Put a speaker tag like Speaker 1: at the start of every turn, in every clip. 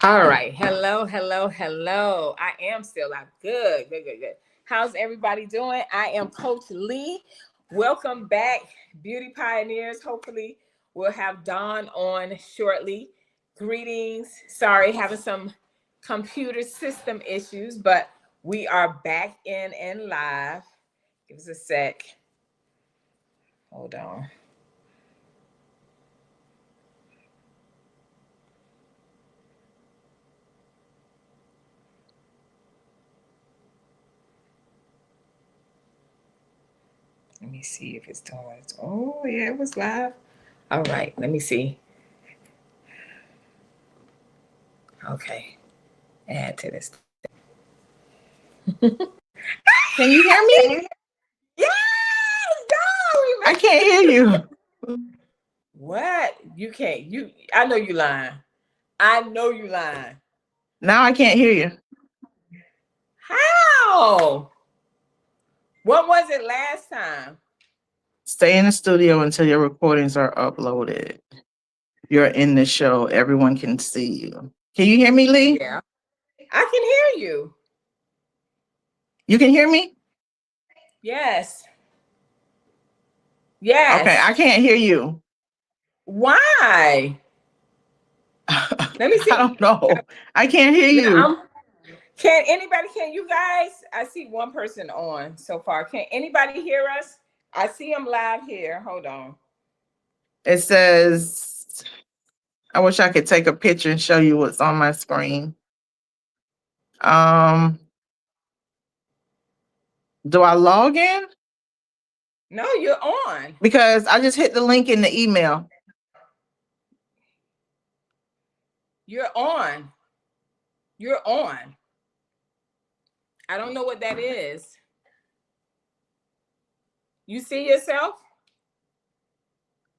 Speaker 1: All right. Hello, hello, hello. I am still live. Good, good, good, good. How's everybody doing? I am Coach Lee. Welcome back, Beauty Pioneers. Hopefully, we'll have Dawn on shortly. Greetings. Sorry, having some computer system issues, but we are back in and live. Give us a sec. Hold on. Let me see if it's doing. Oh, yeah, it was live. All right, let me see. Okay, add to this.
Speaker 2: Can you hear me?
Speaker 1: Yes,
Speaker 2: I can't hear you.
Speaker 1: what? You can't. I know you lying. I know you lying.
Speaker 2: Now I can't hear you.
Speaker 1: How? What was it last time?
Speaker 2: Stay in the studio until your recordings are uploaded. You're in the show. Everyone can see you. Can you hear me, Lee?
Speaker 1: Yeah, I can hear you.
Speaker 2: You can hear me?
Speaker 1: Yes.
Speaker 2: Okay,
Speaker 1: Yes.
Speaker 2: I can't hear you.
Speaker 1: Why? Let me
Speaker 2: I
Speaker 1: see.
Speaker 2: don't know. I can't hear you.
Speaker 1: Can you guys? I see one person on so far. Can anybody hear us? I see them live here. Hold on.
Speaker 2: It says, I wish I could take a picture and show you what's on my screen. Do I log in?
Speaker 1: No, you're on.
Speaker 2: Because I just hit the link in the email.
Speaker 1: You're on. You're on. I don't know what that is. You see yourself?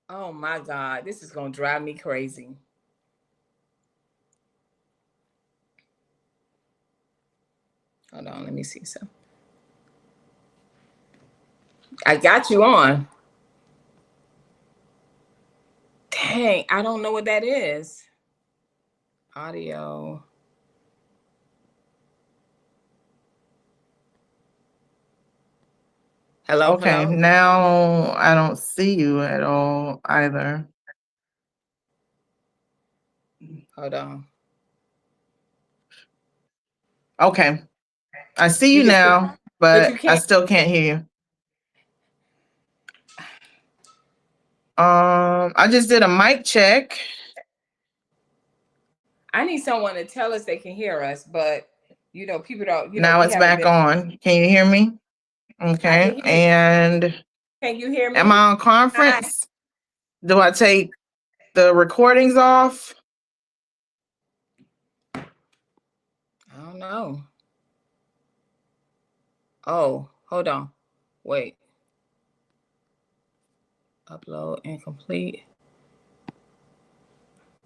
Speaker 1: Oh my God, this is going to drive me crazy. Hold on, let me see some. I got you on. Dang, I don't know what that is. Audio. Hello,
Speaker 2: Okay,
Speaker 1: hello.
Speaker 2: now I don't see you at all either.
Speaker 1: Hold on.
Speaker 2: Okay, I see you
Speaker 1: You can,
Speaker 2: now,
Speaker 1: but
Speaker 2: but
Speaker 1: you
Speaker 2: I
Speaker 1: can't.
Speaker 2: still can't hear you. I just did a mic check.
Speaker 1: I need someone to tell us they can hear us, but people don't.
Speaker 2: Now
Speaker 1: We
Speaker 2: it's
Speaker 1: haven't
Speaker 2: back
Speaker 1: been.
Speaker 2: on. Can you hear me?
Speaker 1: I can
Speaker 2: Okay,
Speaker 1: hear you.
Speaker 2: and
Speaker 1: Can you hear
Speaker 2: am
Speaker 1: me?
Speaker 2: I on
Speaker 1: Hi.
Speaker 2: conference? Do I take the recordings off?
Speaker 1: I don't know. Oh, hold on. Wait. Upload incomplete.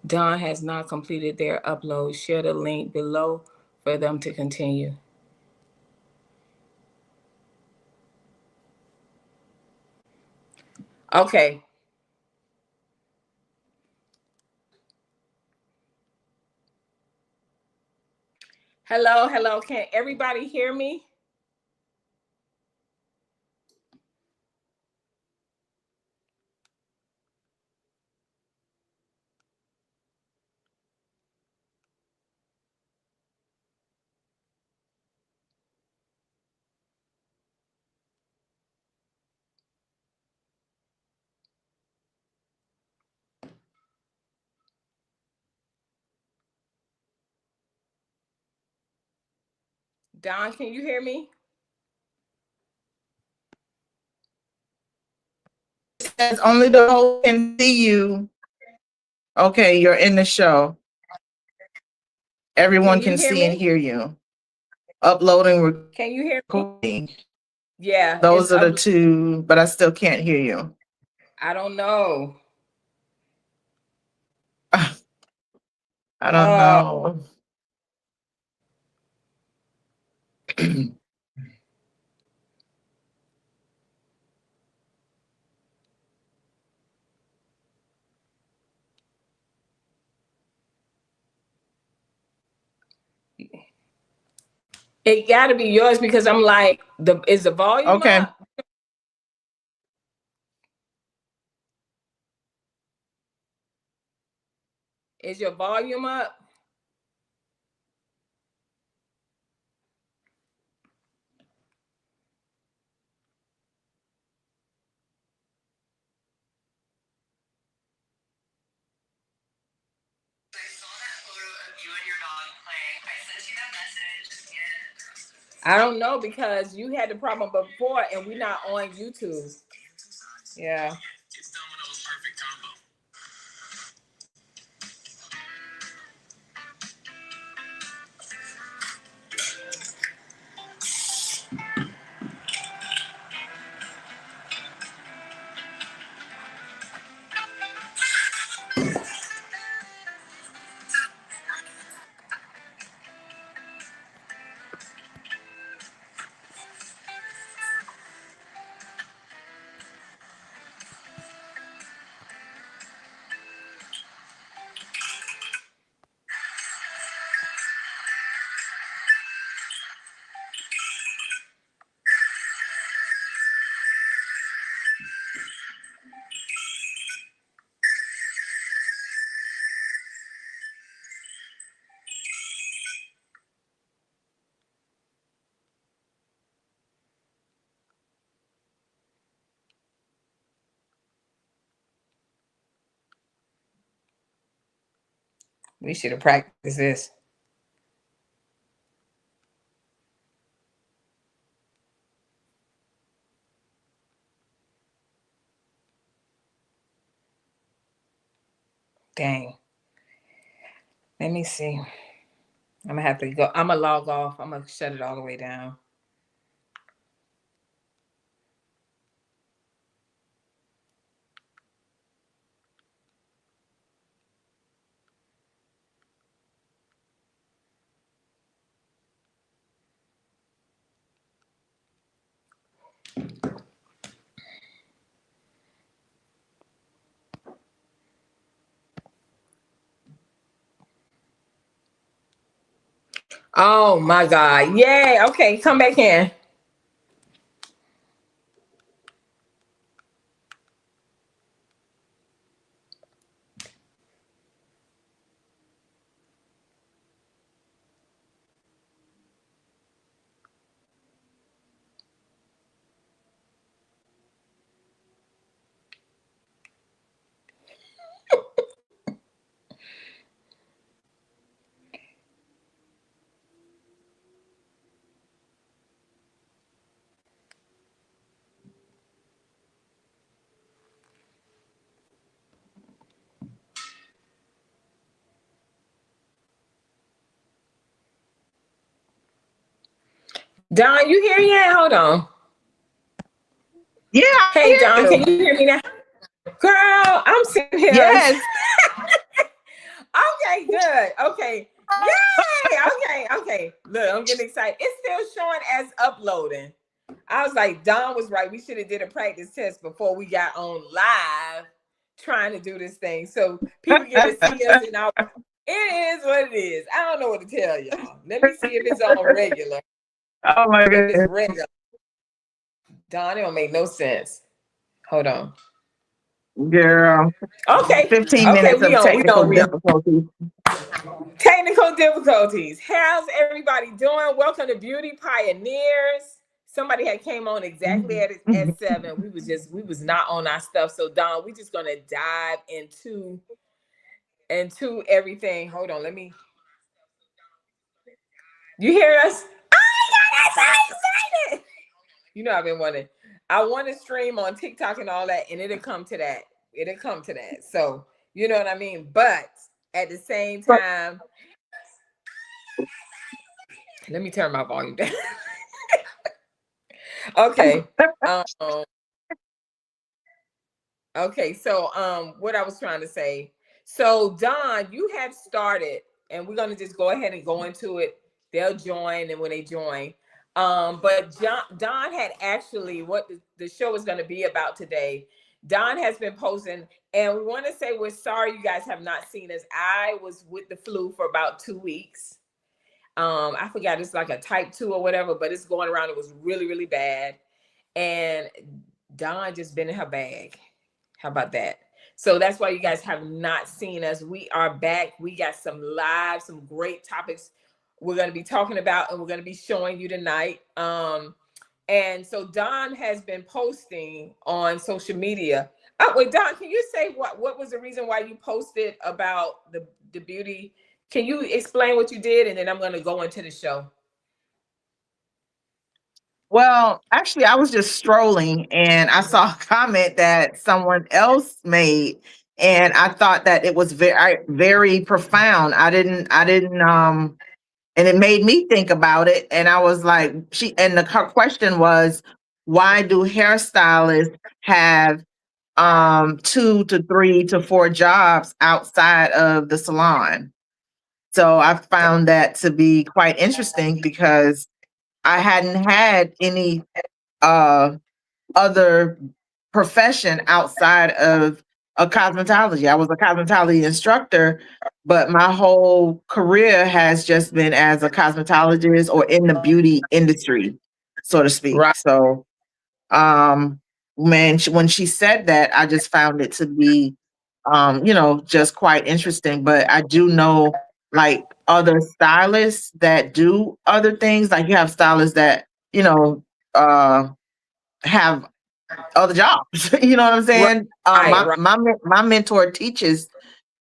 Speaker 1: Don has not completed their upload. Share the link below for them to continue. Okay. Hello, hello. Can everybody hear me? Don, can you hear me?
Speaker 2: It says only the host can see you. Okay, you're in the show. Everyone
Speaker 1: Can you
Speaker 2: can
Speaker 1: hear
Speaker 2: see and
Speaker 1: me?
Speaker 2: hear you. Uploading,
Speaker 1: Can you hear me?
Speaker 2: recording.
Speaker 1: Yeah, it's
Speaker 2: Those are the
Speaker 1: up.
Speaker 2: two, but I still can't hear you.
Speaker 1: I don't know.
Speaker 2: I don't know.
Speaker 1: It got to be yours because I'm like, is the volume
Speaker 2: Okay.
Speaker 1: up? Is your volume up? I don't know because you had the problem before and we're not on YouTube. Yeah. We should have practiced this. Dang. Let me see. I'm gonna have to go. I'm gonna log off. I'm gonna shut it all the way down. Oh my God. Yay. Okay, come back in. Don, you here yet? Hold on.
Speaker 2: Yeah, I
Speaker 1: Hey
Speaker 2: hear
Speaker 1: Don, can
Speaker 2: you.
Speaker 1: you hear me now? Girl, I'm sitting here.
Speaker 2: Yes.
Speaker 1: Okay, good. Okay. Yay! Okay. Look, I'm getting excited. It's still showing as uploading. I was like, Don was right. We should have did a practice test before we got on live trying to do this thing. So people get to see us in our it is what it is. I don't know what to tell y'all. Let me see if it's on regular.
Speaker 2: Oh my
Speaker 1: If it's
Speaker 2: goodness.
Speaker 1: regular. Don, it don't make no sense. Hold on.
Speaker 2: Girl.
Speaker 1: Okay.
Speaker 2: 15
Speaker 1: Okay,
Speaker 2: minutes of technical
Speaker 1: we on.
Speaker 2: difficulties.
Speaker 1: Technical difficulties. How's everybody doing? Welcome to Beauty Pioneers. Somebody had came on exactly at 7. We was not on our stuff. So Don, we just gonna dive into everything. Hold on, let me. You hear us? I'm so excited. You know I've been wanting. I want to stream on TikTok and all that, and it'll come to that. It'll come to that. So you know what I mean. But at the same time, let me turn my volume down. Okay. Um, okay, so what I was trying to say. So Don, you had started, and we're gonna just go ahead and go into it. They'll join, and when they join. But Don had actually what the show is gonna be about today. Don has been posting, and we want to say we're sorry you guys have not seen us. I was with the flu for about 2 weeks. I forgot, it's like a type 2 or whatever, but it's going around. It was really, really bad. And Dawn just been in her bag. How about that? So that's why you guys have not seen us. We are back. We got some great topics we're going to be talking about, and we're going to be showing you tonight. And so Dawn has been posting on social media. Oh, wait, Dawn, can you say what was the reason why you posted about the beauty? Can you explain what you did? And then I'm going to go into the show.
Speaker 2: Well, actually, I was just strolling and I saw a comment that someone else made, and I thought that it was very, very profound. And it made me think about it. And I was like, her question was, why do hairstylists have 2 to 3 to 4 jobs outside of the salon? So I found that to be quite interesting because I hadn't had any uh other profession outside of a cosmetology. I was a cosmetology instructor, but my whole career has just been as a cosmetologist or in the beauty industry, so to speak.
Speaker 1: Right.
Speaker 2: So, when she said that, I just found it to be, just quite interesting. But I do know like other stylists that do other things. Like you have stylists that, uh, have other jobs. You know what I'm
Speaker 1: Right.
Speaker 2: saying?
Speaker 1: Right. Right.
Speaker 2: My mentor teaches.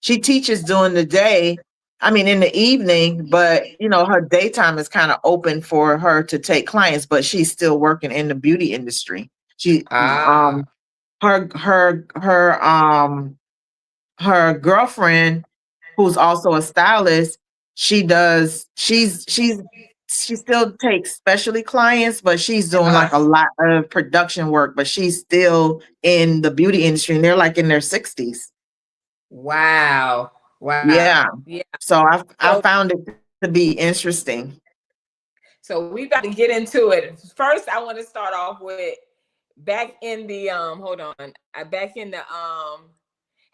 Speaker 2: She teaches during the day. I mean, in the evening, but her daytime is kind of open for her to take clients, but she's still working in the beauty industry. She,
Speaker 1: Ah.
Speaker 2: her, her, her, her girlfriend, who's also a stylist, she still takes specialty clients, but she's doing like a lot of production work, but she's still in the beauty industry and they're like in their 60s.
Speaker 1: Wow. Wow.
Speaker 2: Yeah.
Speaker 1: Yeah.
Speaker 2: So I
Speaker 1: So
Speaker 2: found it to be interesting.
Speaker 1: so we got to get into it. First, I want to start off with back in the hold on. Back in the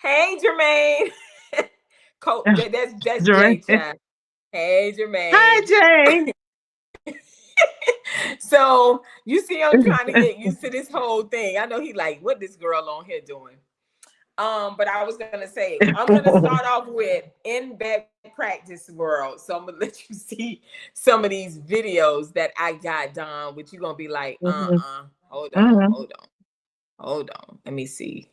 Speaker 1: hey Jermaine. Coach, that's Jay
Speaker 2: Jermaine.
Speaker 1: Chat. Hey
Speaker 2: Hi,
Speaker 1: Jermaine.
Speaker 2: Jane.
Speaker 1: So you see, I'm trying to get used to this whole thing. I know he like, what this girl on here doing? But I was gonna say, I'm gonna start off with in bed practice world. So I'm gonna let you see some of these videos that I got done, which you're gonna be like,
Speaker 2: Mhm.
Speaker 1: hold on,
Speaker 2: Mhm.
Speaker 1: hold on. Let me see.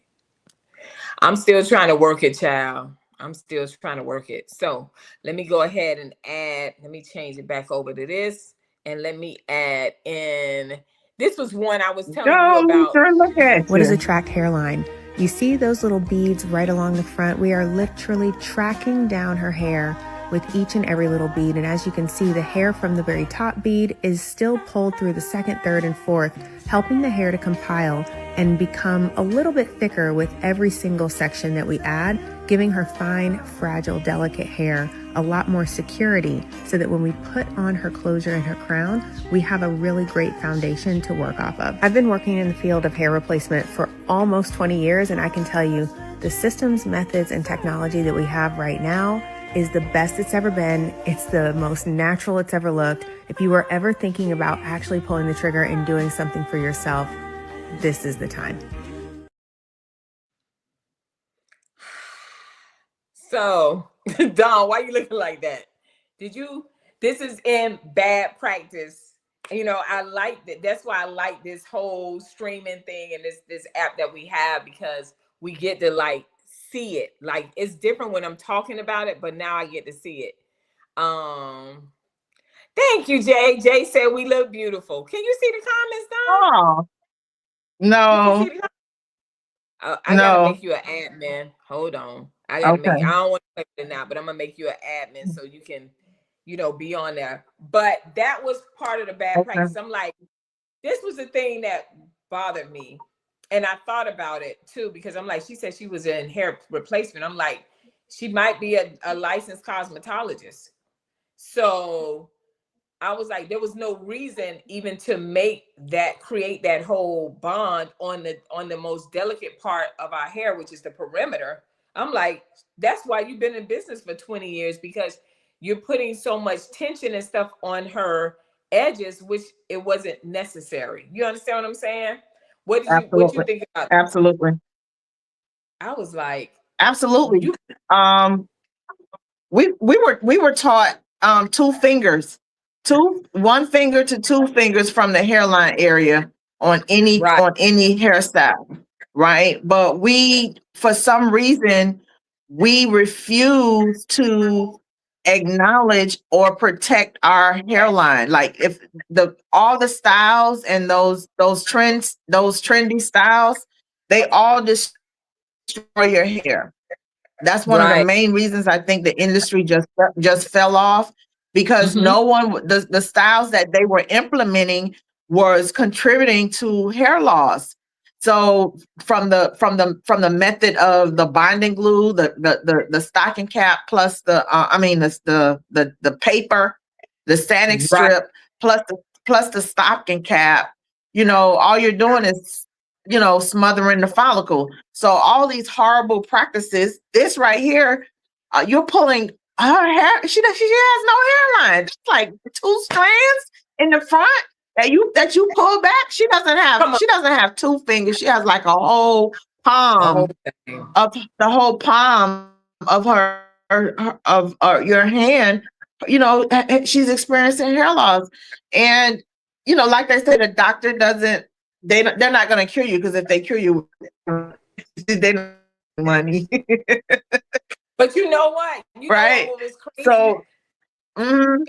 Speaker 1: I'm still trying to work it, child. I'm still trying to work it. So let me go ahead and add, let me change it back over to this. And let me add in, this was one I was telling you
Speaker 2: Go,
Speaker 1: about.
Speaker 2: Luther, look at
Speaker 3: What is a
Speaker 2: you.
Speaker 3: track hairline? You see those little beads right along the front? We are literally tracking down her hair with each and every little bead. And as you can see, the hair from the very top bead is still pulled through the second, third, and fourth, helping the hair to compile and become a little bit thicker with every single section that we add, giving her fine, fragile, delicate hair a lot more security so that when we put on her closure and her crown, we have a really great foundation to work off of. I've been working in the field of hair replacement for almost 20 years, and I can tell you the systems, methods, and technology that we have right now is the best it's ever been. It's the most natural it's ever looked. If you were ever thinking about actually pulling the trigger and doing something for yourself, this is the time.
Speaker 1: So, Don, why you looking like that? This is in bad practice. I like that. That's why I like this whole streaming thing and this app that we have, because we get to like see it. Like it's different when I'm talking about it, but now I get to see it. Um, Thank you, Jay. Jay said we look beautiful. Can you see the comments, Don?
Speaker 2: Oh,
Speaker 1: You can see
Speaker 2: no,
Speaker 1: the I gotta
Speaker 2: no.
Speaker 1: make you an admin. Hold on. I gotta make I
Speaker 2: Okay.
Speaker 1: don't want to play it now, but I'm gonna make you an admin so you can, be on there. But that was part of the bad
Speaker 2: Okay.
Speaker 1: practice. I'm like, this was the thing that bothered me. And I thought about it too, because I'm like, she said she was in hair replacement. I'm like, she might be a licensed cosmetologist. So I was like, there was no reason even to create that whole bond on the most delicate part of our hair, which is the perimeter. I'm like, that's why you've been in business for 20 years, because you're putting so much tension and stuff on her edges, which it wasn't necessary. You understand what I'm saying? What you
Speaker 2: Absolutely.
Speaker 1: think about that?
Speaker 2: Absolutely.
Speaker 1: I was like,
Speaker 2: Absolutely.
Speaker 1: you
Speaker 2: Um, we were taught two fingers, one finger to two fingers from the hairline area on any
Speaker 1: right,
Speaker 2: hairstyle, right? But we, for some reason, we refuse to acknowledge or protect our hairline. Like if all the styles and those trends, those trendy styles, they all destroy your hair. That's one of the
Speaker 1: right.
Speaker 2: main reasons I think the industry just fell off, because
Speaker 1: Mhm.
Speaker 2: no one, the styles that they were implementing was contributing to hair loss. So from the method of the binding glue, the stocking cap plus the paper, the static
Speaker 1: Right.
Speaker 2: strip plus the stocking cap, all you're doing is smothering the follicle. So all these horrible practices, this right here, you're pulling her hair. She has no hairline. Just like two strands in the front that you pull back. She doesn't
Speaker 1: Come on.
Speaker 2: have two fingers. She has like a whole
Speaker 1: The whole
Speaker 2: palm
Speaker 1: thing.
Speaker 2: of the whole palm of your hand. She's experiencing hair loss, and like they said, the doctor doesn't. They're not going to cure you, because if they cure you, they don't have money.
Speaker 1: But you know what? You know
Speaker 2: Right.
Speaker 1: what was crazy?
Speaker 2: So, mhm,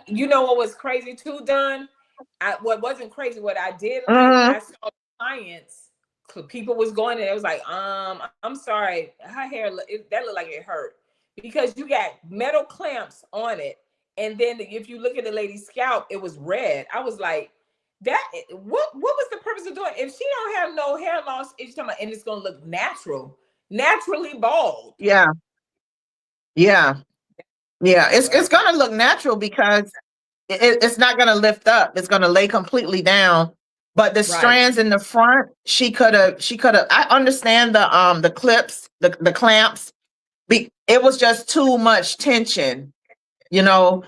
Speaker 1: You know what was crazy too, Don? What wasn't crazy, what I did like,
Speaker 2: mhm.
Speaker 1: I saw clients, people was going and it was like, I'm sorry, her hair, that looked like it hurt, because you got metal clamps on it. And then if you look at the lady's scalp, it was red. I was like, what was the purpose of doing? If she don't have no hair loss, it's talking about, and it's gonna look naturally bald.
Speaker 2: Yeah, yeah, yeah. It's gonna look natural, because it's not gonna lift up. It's gonna lay completely down. But the
Speaker 1: Right.
Speaker 2: strands in the front, she could have. I understand the clips, the clamps. It was just too much tension. You know,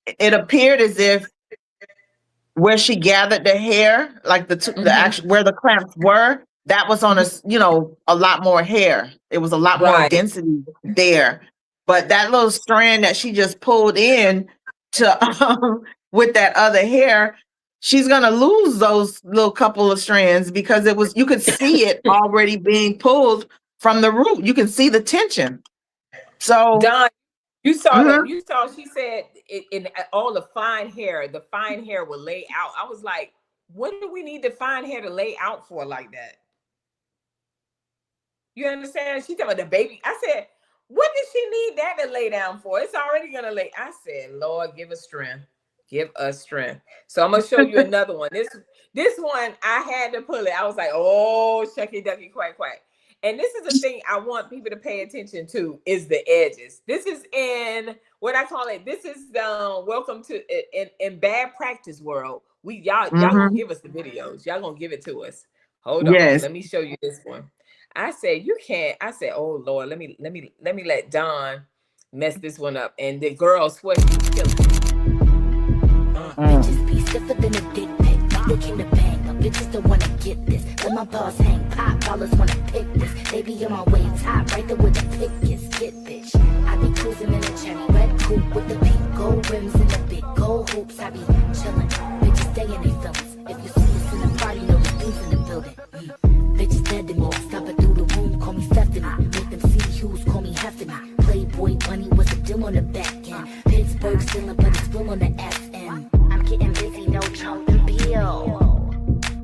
Speaker 2: it appeared as if where she gathered the hair, like the
Speaker 1: Mhm.
Speaker 2: actual where the clamps were, that was on a lot more hair. It was a lot more
Speaker 1: Right.
Speaker 2: density there. But that little strand that she just pulled in to with that other hair, she's gonna lose those little couple of strands, because you could see it already being pulled from the root. You can see the tension. So
Speaker 1: Don, you saw
Speaker 2: mhm.
Speaker 1: she said in all the fine hair will lay out. I was like, what do we need the fine hair to lay out for like that? You understand? She talking about the baby. I said, what does she need that to lay down for? It's already gonna lay. I said, Lord, give us strength. Give us strength. So I'm gonna show you another one. This one, I had to pull it. I was like, oh, shucky ducky quack quack. And this is the thing I want people to pay attention to, is the edges. This is in what I call it. This is welcome to in bad practice world. Y'all gonna give us the videos. Y'all gonna give it to us. Hold on.
Speaker 2: Yes.
Speaker 1: Let me show you this one. I said, you can't. I said, oh Lord, let me let Don mess this one up. And the girl sweat she's killing.
Speaker 4: Bitches be stiffer than a dick pic. They came to bang, but bitches don't wanna get this. Let my balls hang, pop dollars wanna pick this. They be on my way top, right there with the pick is. Get bitch. I be cruising in a cherry red coupe with the pink gold rims and the big gold hoops. I be chillin'. Bitches stay in their feelings. If you see us in the party, know the things in the building. Bitches dead to me. Stop it through the room, call me Stephanie. Make them see Hughes, call me Heffany. Playboy bunny was a deal on the back end. Pittsburgh still, but it's still on the FM. I'm getting busy, no Trump and Bill.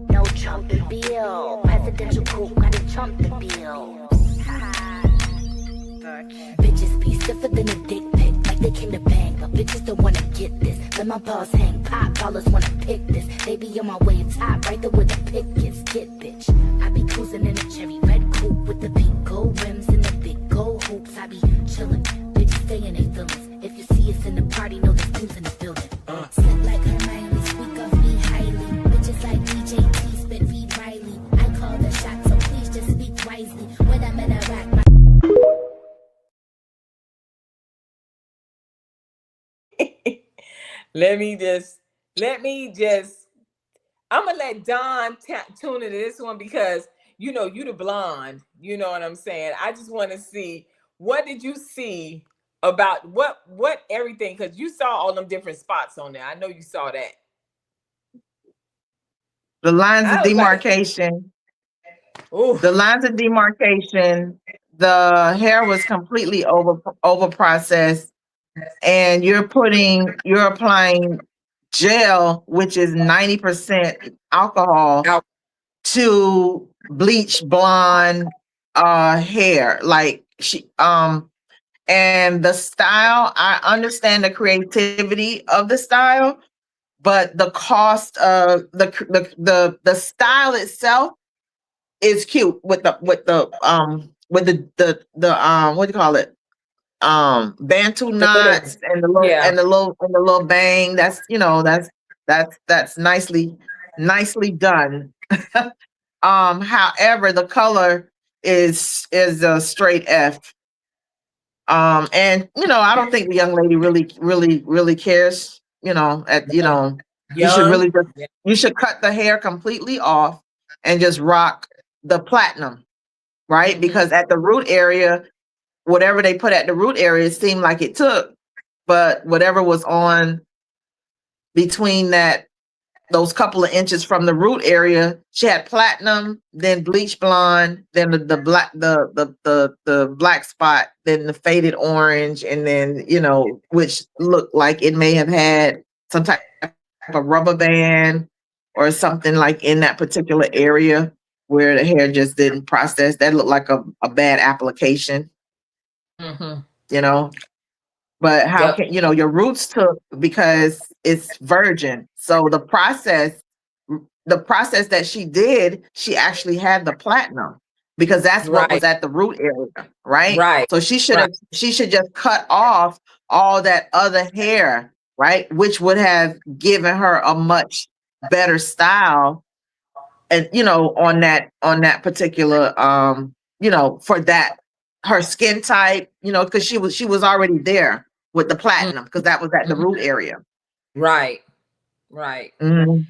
Speaker 4: No Trump and Bill. Presidential coupe, gotta Trump the bill. Bitches be stiffer than a dick pic. Like they came to bang, but bitches don't wanna get this. Let my balls hang, pop dollars wanna pick this. They be on my way top, right there with the pick is. Get bitch. I be cruising in a cherry red coupe with the pink gold rims and the big gold hoops. I be chillin'. Bitches stay in their feelings. If you see us in the party, know the things in the building. Slip like Hermione, speak of me highly. Bitches like DJT, spit Reed Riley. I call the shots, so please just speak wisely. When I'm in a rack,
Speaker 1: let me just, I'm gonna let Don tune into this one because you know you the blonde. You know what I'm saying? I just want to see what did you see about what everything, because you saw all them different spots on there. I know you saw that.
Speaker 2: The lines of
Speaker 1: I was like,
Speaker 2: demarcation.
Speaker 1: ooh,
Speaker 2: The lines of demarcation. The hair was completely over processed, and you're applying gel, which is 90% alcohol,
Speaker 1: out.
Speaker 2: to bleach blonde hair. Like and the style, I understand the creativity of the style, but the cost of the style itself is cute with the what do you call it? Bantu
Speaker 1: The little,
Speaker 2: knots and the little
Speaker 1: yeah.
Speaker 2: bang. That's that's nicely done. However, the color is a straight F. And I don't think the young lady really cares. You should
Speaker 1: Young.
Speaker 2: really you should cut the hair completely off and just rock the platinum, right?
Speaker 1: Mhm.
Speaker 2: Because at the root area, whatever they put at the root area seemed like it took, but whatever was on between those couple of inches from the root area, she had platinum, then bleach blonde, then the black the black spot, then the faded orange, and then which looked like it may have had some type of rubber band or something like in that particular area where the hair just didn't process. That looked like a bad application,
Speaker 1: Mm-hmm.
Speaker 2: you know. But how
Speaker 1: Yep.
Speaker 2: can your roots took because it's virgin. So the process that she did, she actually had the platinum because that's what was
Speaker 1: Right.
Speaker 2: at the root area, right?
Speaker 1: Right.
Speaker 2: So she should
Speaker 1: Right.
Speaker 2: just cut off all that other hair, right? Which would have given her a much better style and on that particular for that her skin type, because she was already there with the platinum because that was at the
Speaker 1: Mhm.
Speaker 2: root area.
Speaker 1: Right. Right.
Speaker 2: Mhm.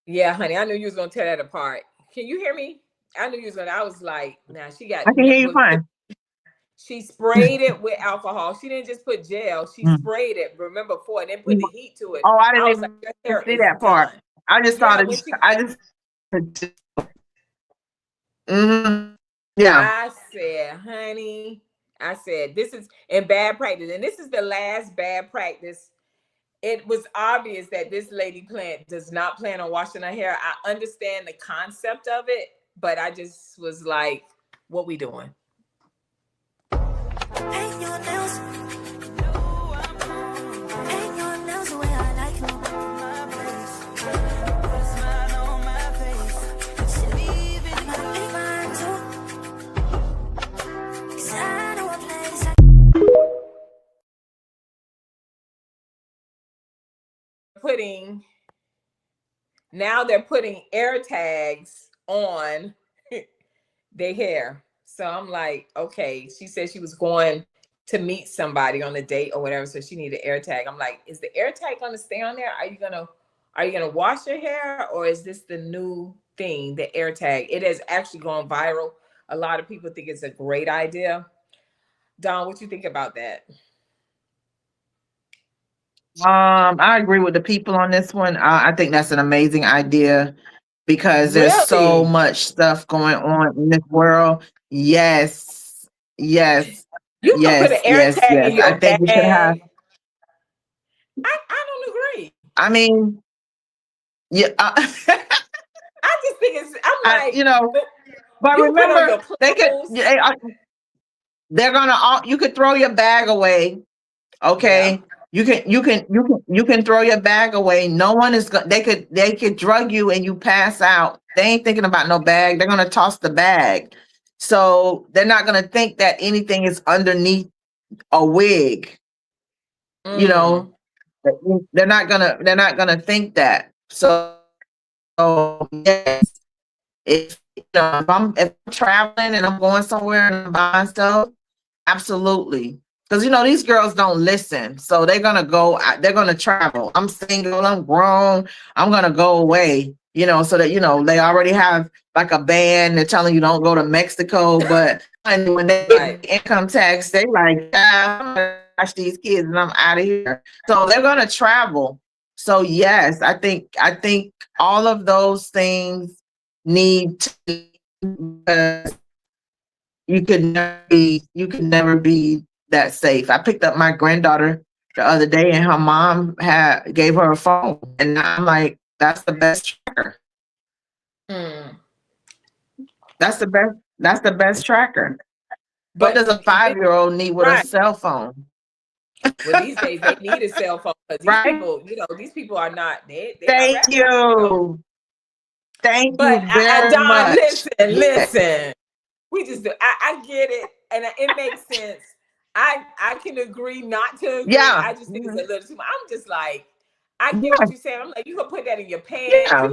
Speaker 1: Yeah, honey. I knew you was gonna tear that apart. Can you hear me? I knew you was gonna. I was like, now she got
Speaker 2: I can hear you fine.
Speaker 1: she sprayed it with alcohol. She didn't just put gel. She
Speaker 2: Mm.
Speaker 1: sprayed it. Remember before, and then put the heat to it.
Speaker 2: Oh, I
Speaker 1: I
Speaker 2: didn't
Speaker 1: was like,
Speaker 2: even
Speaker 1: your hair
Speaker 2: see
Speaker 1: is
Speaker 2: that part.
Speaker 1: done.
Speaker 2: I just
Speaker 1: Yeah,
Speaker 2: thought
Speaker 1: when
Speaker 2: it.
Speaker 1: she,
Speaker 2: I just. Mhm. Yeah.
Speaker 1: I said, honey, I said, this is in bad practice, and this is the last bad practice. It was obvious that this lady does not plan on washing her hair. I understand the concept of it, but I just was like, what we doing?
Speaker 4: Paint your nails. Paint your nails the way I like them. Put a smile on my face. Should leave it. I'ma make mine too. 'Cause I know a place
Speaker 1: They're putting air tags on their hair. So I'm like, okay. She said she was going to meet somebody on a date or whatever, so she needed air tag. I'm like, is the air tag gonna stay on there? Are you gonna wash your hair, or is this the new thing, the air tag? It has actually gone viral. A lot of people think it's a great idea. Don, what you think about that?
Speaker 2: I agree with the people on this one. I think that's an amazing idea because there's so
Speaker 1: Really?
Speaker 2: much stuff going on in this world. Yes, yes,
Speaker 1: You can put an
Speaker 2: yes,
Speaker 1: air
Speaker 2: yes,
Speaker 1: tag
Speaker 2: yes.
Speaker 1: in
Speaker 2: I
Speaker 1: your
Speaker 2: think we should have.
Speaker 1: bag. I don't agree.
Speaker 2: I mean, yeah,
Speaker 1: I just think I'm like,
Speaker 2: but
Speaker 1: you can put on your
Speaker 2: remember,
Speaker 1: clothes.
Speaker 2: they're gonna. You could throw your bag away.
Speaker 1: Yeah.
Speaker 2: Okay, you can throw your bag away. No one is going. They could drug you and you pass out. They ain't thinking about no bag. They're gonna toss the bag. So they're not gonna think that anything is underneath a wig. You
Speaker 1: Mm.
Speaker 2: know, they're not gonna think that. So yes, if I'm traveling and I'm going somewhere and I'm buying stuff, absolutely. Because these girls don't listen, so they're gonna go. They're gonna travel. I'm single. I'm grown. I'm gonna go away. So that they already have like a ban. They're telling you don't go to Mexico, but when they
Speaker 1: Right.
Speaker 2: get income tax, they like, I'm gonna watch these kids and I'm out of here. So they're gonna travel. So yes, I think all of those things need to. You could never be that safe. I picked up my granddaughter the other day and her mom gave her a phone, and I'm like, that's the best tracker.
Speaker 1: Mm.
Speaker 2: That's the best tracker. What
Speaker 1: But
Speaker 2: does a 5-year-old need with a cell phone?
Speaker 1: Well, these days they need a cell phone because these
Speaker 2: Right?
Speaker 1: people, these people are not. They're not
Speaker 2: Thank
Speaker 1: rational.
Speaker 2: you. Thank
Speaker 1: But
Speaker 2: you very
Speaker 1: Don,
Speaker 2: much.
Speaker 1: listen. We just do. I get it, and it makes sense. I can agree not to agree.
Speaker 2: Yeah.
Speaker 1: I just think it's a little too much. I'm just like, I get what you're saying. I'm like, you can put that in your pants.
Speaker 2: Yeah.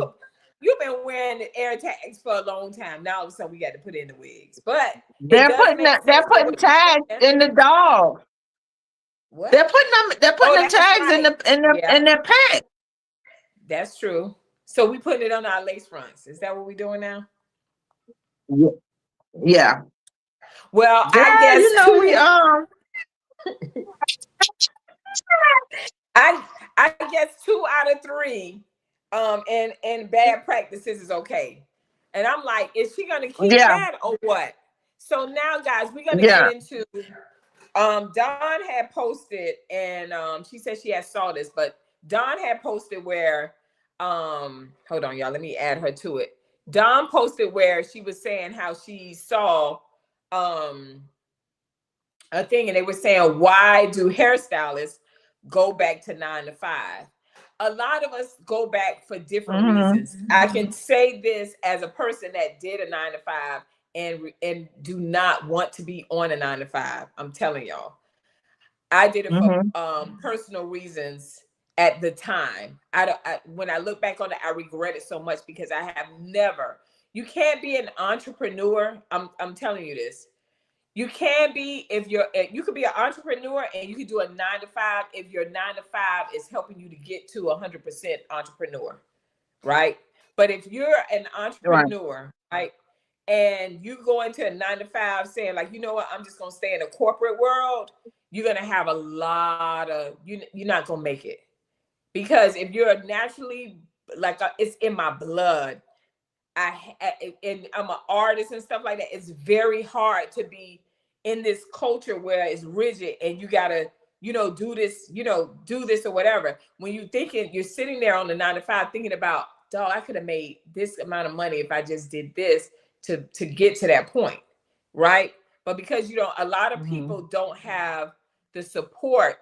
Speaker 1: You've been wearing the air tags for a long time. Now all of a sudden we got to put in the wigs. But
Speaker 2: They're putting tags in the dog.
Speaker 1: What?
Speaker 2: They're putting the tags
Speaker 1: right.
Speaker 2: in their pants.
Speaker 1: That's true. So we putting it on our lace fronts. Is that what we're doing now?
Speaker 2: Yeah.
Speaker 1: Well, I guess I guess 2 out of 3 and bad practices is okay. And I'm like, is she gonna keep that or what? So now guys, we're gonna get into Dawn had posted, and she said she had saw this, but Dawn had posted where hold on, y'all, let me add her to it. Dawn posted where she was saying how she saw a thing, and they were saying, why do hairstylists go back to 9 to 5? A lot of us go back for different reasons. I can say this as a person that did a 9 to 5 and do not want to be on a 9 to 5. I'm telling y'all, I did it for personal reasons at the time. When I look back on it, I regret it so much because I have never. You can't be an entrepreneur. I'm telling you this. You can be you could be an entrepreneur and you could do a 9 to 5 if your 9 to 5 is helping you to get to 100% entrepreneur, right? But if you're an entrepreneur, right, and you go into a 9 to 5 saying like, you know what, I'm just gonna stay in the corporate world, you're gonna have a lot of you're not gonna make it, because if you're naturally like it's in my blood. And I'm an artist and stuff like that. It's very hard to be in this culture where it's rigid and you gotta, do this or whatever. When you're sitting there on the 9 to 5 thinking about, dog, I could have made this amount of money if I just did this to get to that point, right? But because a lot of people don't have the support.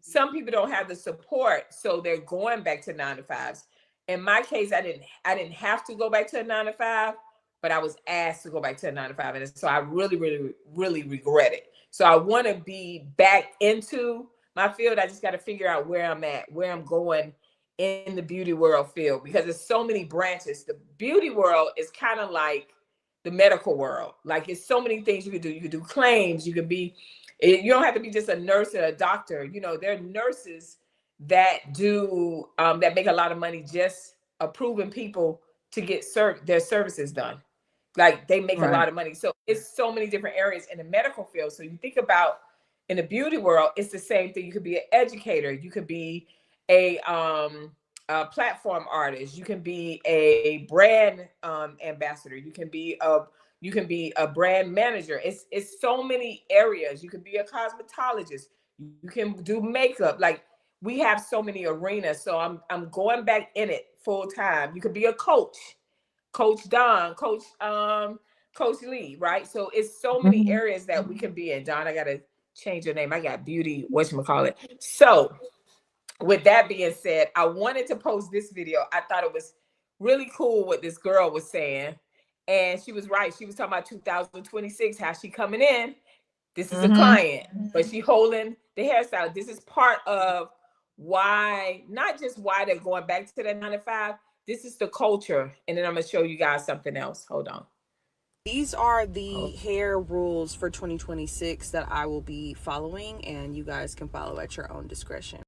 Speaker 1: Some people don't have the support, so they're going back to 9 to 5s. In my case, I didn't have to go back to a 9 to 5, but I was asked to go back to a 9 to 5, and so I really, really, really regret it. So I want to be back into my field. I just got to figure out where I'm at, where I'm going in the beauty world field, because there's so many branches. The beauty world is kind of like the medical world. Like, it's so many things you could do. You could do claims. You could be. You don't have to be just a nurse or a doctor. There are nurses that do that make a lot of money just approving people to get their services done. Like, they make a lot of money. So it's so many different areas in the medical field. So you think about in the beauty world, it's the same thing. You could be an educator. You could be a platform artist. You can be a brand ambassador. You can be a brand manager. It's so many areas. You could be a cosmetologist. You can do makeup. Like, we have so many arenas. So I'm going back in it full time. You could be a coach, Coach Don, Coach Lee, right? So it's so many areas that we can be in. Don, I gotta change your name. I got beauty, whatchamacallit. So with that being said, I wanted to post this video. I thought it was really cool what this girl was saying. And she was right. She was talking about 2026, how she coming in. This is a client, but she holding the hairstyle. This is part of why, not just why they're going back to that 9 to 5. This is the culture. And then I'm going to show you guys something else. Hold on.
Speaker 5: These are the hair rules for 2026 that I will be following, and you guys can follow at your own discretion.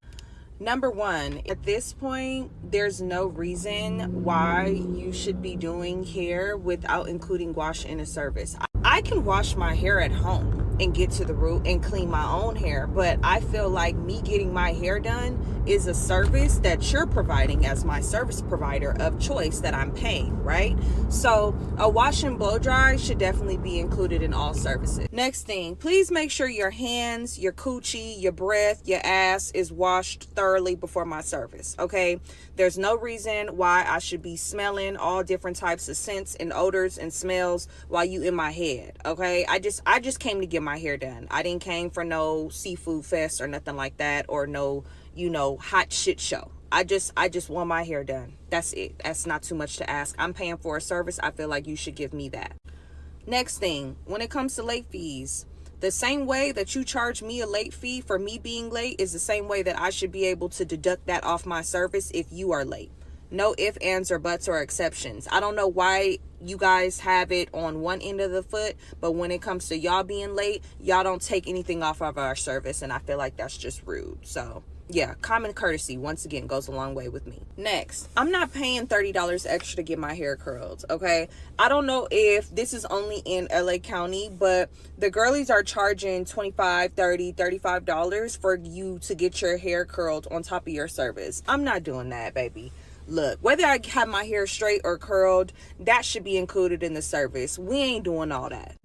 Speaker 5: Number one, at this point, there's no reason why you should be doing hair without including wash in a service. I can wash my hair at home and get to the root and clean my own hair, but I feel like me getting my hair done is a service that you're providing as my service provider of choice that I'm paying, right? So a wash and blow dry should definitely be included in all services. Next thing, please make sure your hands, your coochie, your breath, your ass is washed thoroughly before my service, okay? There's no reason why I should be smelling all different types of scents and odors and smells while you in my head, okay? I just came to get my hair done. I didn't came for no seafood fest or nothing like that, or no, hot shit show. I just want my hair done. That's it. That's not too much to ask. I'm paying for a service. I feel like you should give me that. Next thing, when it comes to late fees, the same way that you charge me a late fee for me being late is the same way that I should be able to deduct that off my service if you are late. No ifs, ands, or buts or exceptions. I don't know why you guys have it on one end of the foot, but when it comes to y'all being late, y'all don't take anything off of our service, and I feel like that's just rude. So yeah, common courtesy, once again, goes a long way with me. Next, I'm not paying $30 extra to get my hair curled, okay? I don't know if this is only in LA County, but the girlies are charging $25, $30, $35 for you to get your hair curled on top of your service. I'm not doing that, baby. Look, whether I have my hair straight or curled, that should be included in the service. We ain't doing all that.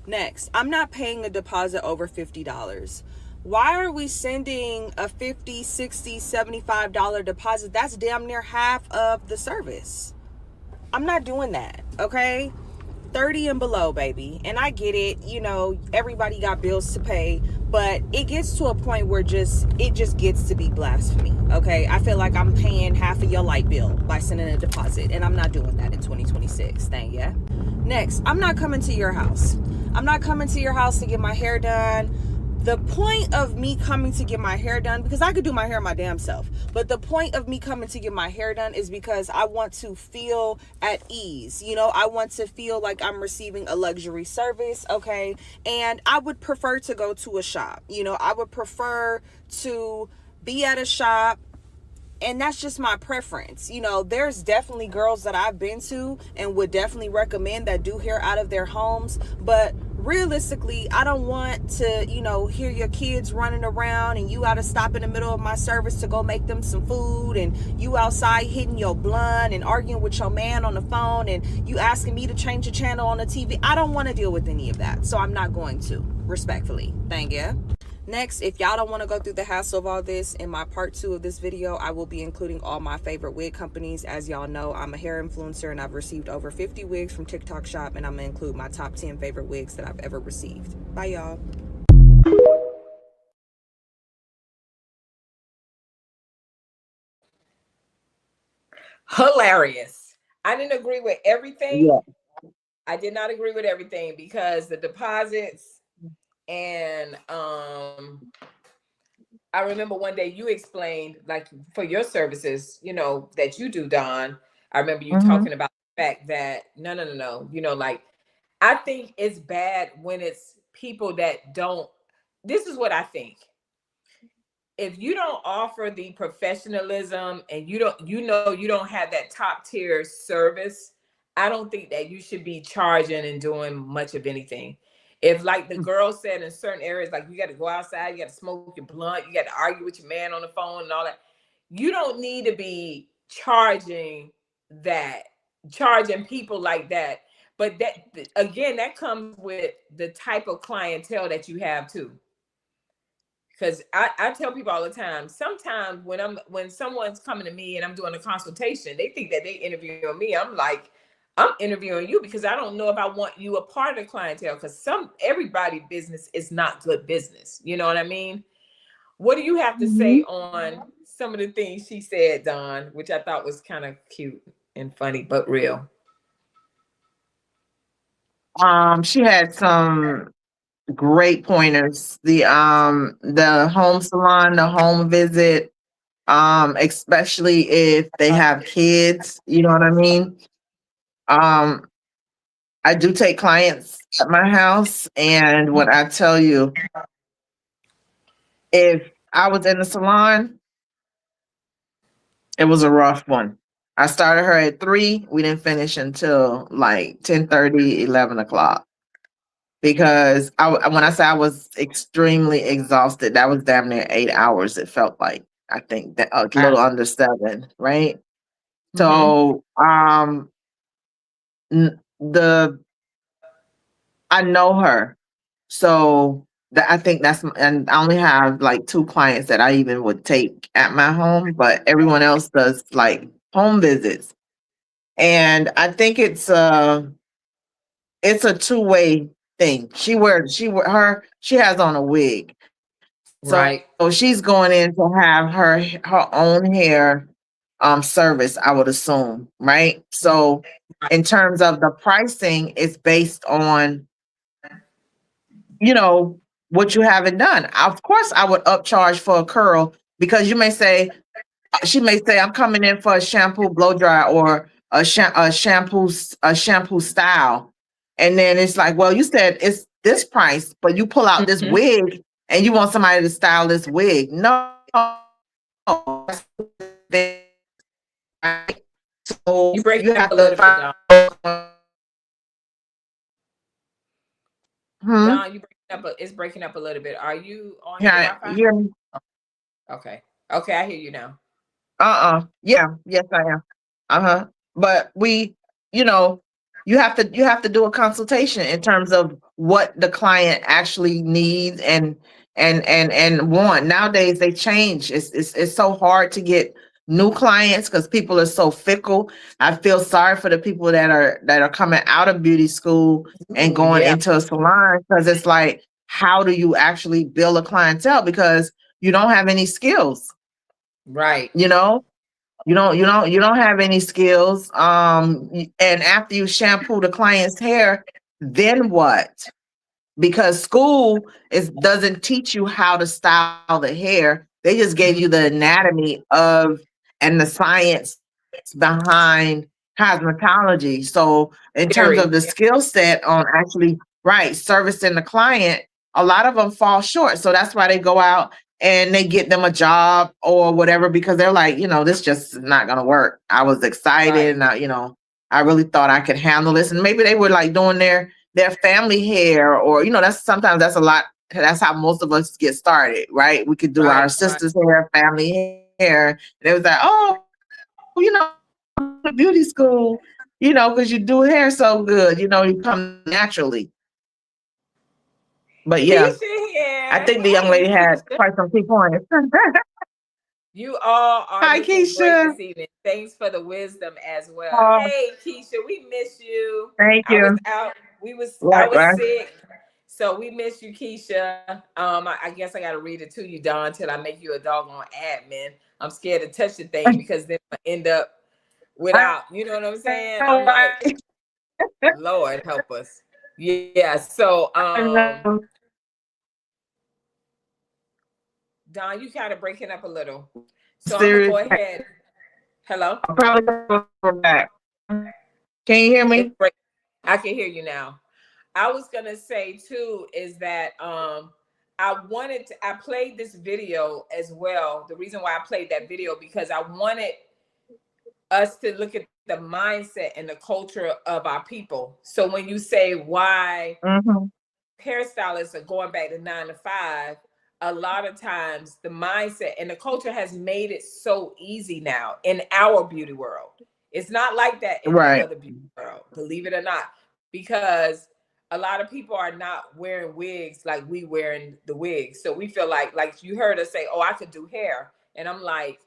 Speaker 5: Next, I'm not paying a deposit over $50. Why are we sending a $50, $60, $75 deposit? That's damn near half of the service. I'm not doing that, okay? 30 and below, baby. And I get it, everybody got bills to pay, but it gets to a point where it just gets to be blasphemy, okay? I feel like I'm paying half of your light bill by sending a deposit, and I'm not doing that in 2026. Thank ya. Next, I'm not coming to your house. I'm not coming to your house to get my hair done. The point of me coming to get my hair done, because I could do my hair my damn self, but the point of me coming to get my hair done is because I want to feel at ease. I want to feel like I'm receiving a luxury service, okay? And I would prefer to go to a shop. I would prefer to be at a shop, and that's just my preference. There's definitely girls that I've been to and would definitely recommend that do hair out of their homes, but realistically, I don't want to, hear your kids running around and you gotta stop in the middle of my service to go make them some food, and you outside hitting your blunt and arguing with your man on the phone, and you asking me to change the channel on the TV. I don't want to deal with any of that, so I'm not going to, respectfully. Thank you. Next, if y'all don't want to go through the hassle of all this, in my part 2 of this video, I will be including all my favorite wig companies. As y'all know, I'm a hair influencer and I've received over 50 wigs from TikTok Shop, and I'm going to include my top 10 favorite wigs that I've ever received. Bye, y'all.
Speaker 1: Hilarious. I didn't agree with everything.
Speaker 2: Yeah.
Speaker 1: I did not agree with everything because the deposits and I remember one day you explained, like, for your services, that you do, Dawn. I remember you talking about the fact that no, like, I think it's bad when it's people that don't. This is what I think. If you don't offer the professionalism and you don't have that top tier service, I don't think that you should be charging and doing much of anything. If, like the girl said, in certain areas, like, you got to go outside, you got to smoke your blunt, you got to argue with your man on the phone and all that, you don't need to be charging people like that. But that, again, that comes with the type of clientele that you have too. Because I tell people all the time, sometimes when someone's coming to me and I'm doing a consultation, they think that they interviewing me. I'm like, I'm interviewing you because I don't know if I want you a part of the clientele, because everybody business is not good business. You know what I mean? What do you have to say on some of the things she said, Dawn, which I thought was kind of cute and funny, but real?
Speaker 2: She had some great pointers. The home salon, the home visit, especially if they have kids, you know what I mean? I do take clients at my house, and when I tell you, if I was in the salon, it was a rough one. I started her at 3. We didn't finish until like 10:30, 11 o'clock. Because when I say I was extremely exhausted, that was damn near 8 hours. It felt like, I think that a little under 7, right? So, the I know her, so I think and I only have like 2 clients that I even would take at my home, but everyone else does like home visits, and I think it's a two-way thing. She has on a wig. So
Speaker 1: Right.
Speaker 2: she's going in to have her own hair service, I would assume, right? So in terms of the pricing, it's based on, you know, what you haven't done. Of course, I would upcharge for a curl because she may say, I'm coming in for a shampoo blow dry or a shampoo style. And then it's like, well, you said it's this price, but you pull out this wig and you want somebody to style this wig. No. So
Speaker 1: You break
Speaker 2: you
Speaker 1: up
Speaker 2: have
Speaker 1: a
Speaker 2: to
Speaker 1: little bit,
Speaker 2: find.
Speaker 1: Don.
Speaker 2: Hmm?
Speaker 1: Don, it's breaking up a little bit. Are you on your
Speaker 2: Yeah,
Speaker 1: Wi-Fi?
Speaker 2: hear me?
Speaker 1: Okay. Okay, I hear you now.
Speaker 2: Yeah, yes, I am. Uh-huh. But you know, you have to do a consultation in terms of what the client actually needs and want. Nowadays they change. It's so hard to get new clients because people are so fickle. I feel sorry for the people that are coming out of beauty school and
Speaker 1: Ooh,
Speaker 2: going
Speaker 1: yeah.
Speaker 2: into a salon because it's like, how do you actually build a clientele? Because you don't have any skills,
Speaker 1: Right.
Speaker 2: you know? You don't have any skills. And after you shampoo the client's hair, then what? Because school doesn't teach you how to style the hair. They just gave you the anatomy of and the science behind cosmetology. So in terms of
Speaker 1: Very.
Speaker 2: the skill set on actually right servicing the client, a lot of them fall short. So that's why they go out and they get them a job or whatever because they're like, this just is not gonna work. I was excited
Speaker 1: Right.
Speaker 2: and I really thought I could handle this. And maybe they were like doing their family hair, or that's a lot. That's how most of us get started, right? We could do our
Speaker 1: Right. Right.
Speaker 2: sister's hair, family hair, and it was like, oh, beauty school, because you do hair so good, you come naturally. But yeah,
Speaker 1: Keisha
Speaker 2: I
Speaker 1: here.
Speaker 2: think the young
Speaker 1: Hey,
Speaker 2: lady had
Speaker 1: Keisha.
Speaker 2: quite some key points.
Speaker 1: You all are
Speaker 2: Hi,
Speaker 1: looking great
Speaker 2: Keisha.
Speaker 1: this evening. Thanks for the wisdom as well.
Speaker 2: Oh,
Speaker 1: Hey, Keisha, we miss you.
Speaker 2: thank
Speaker 1: I was
Speaker 2: you.
Speaker 1: out. I was
Speaker 2: Likewise.
Speaker 1: sick. So we miss you, Keisha. I guess I gotta read it to you, Don, till I make you a doggone admin. I'm scared to touch the thing because then I end up without, you know what I'm saying? I'm like, Lord help us. Yeah. So Don, you kind of breaking up a little. So I'm gonna
Speaker 2: Serious.
Speaker 1: go ahead. Hello?
Speaker 2: I'm probably gonna go back. Can you hear me?
Speaker 1: I can hear you now. I was gonna say too is that I played this video as well. The reason why I played that video because I wanted us to look at the mindset and the culture of our people. So when you say why
Speaker 2: Mm-hmm.
Speaker 1: hairstylists are going back to 9 to 5, a lot of times the mindset and the culture has made it so easy now in our beauty world. It's not like that in the
Speaker 2: Right.
Speaker 1: other beauty world, believe it or not, because a lot of people are not wearing wigs like we wearing the wigs. So we feel like you heard us say, "Oh, I could do hair," and I'm like,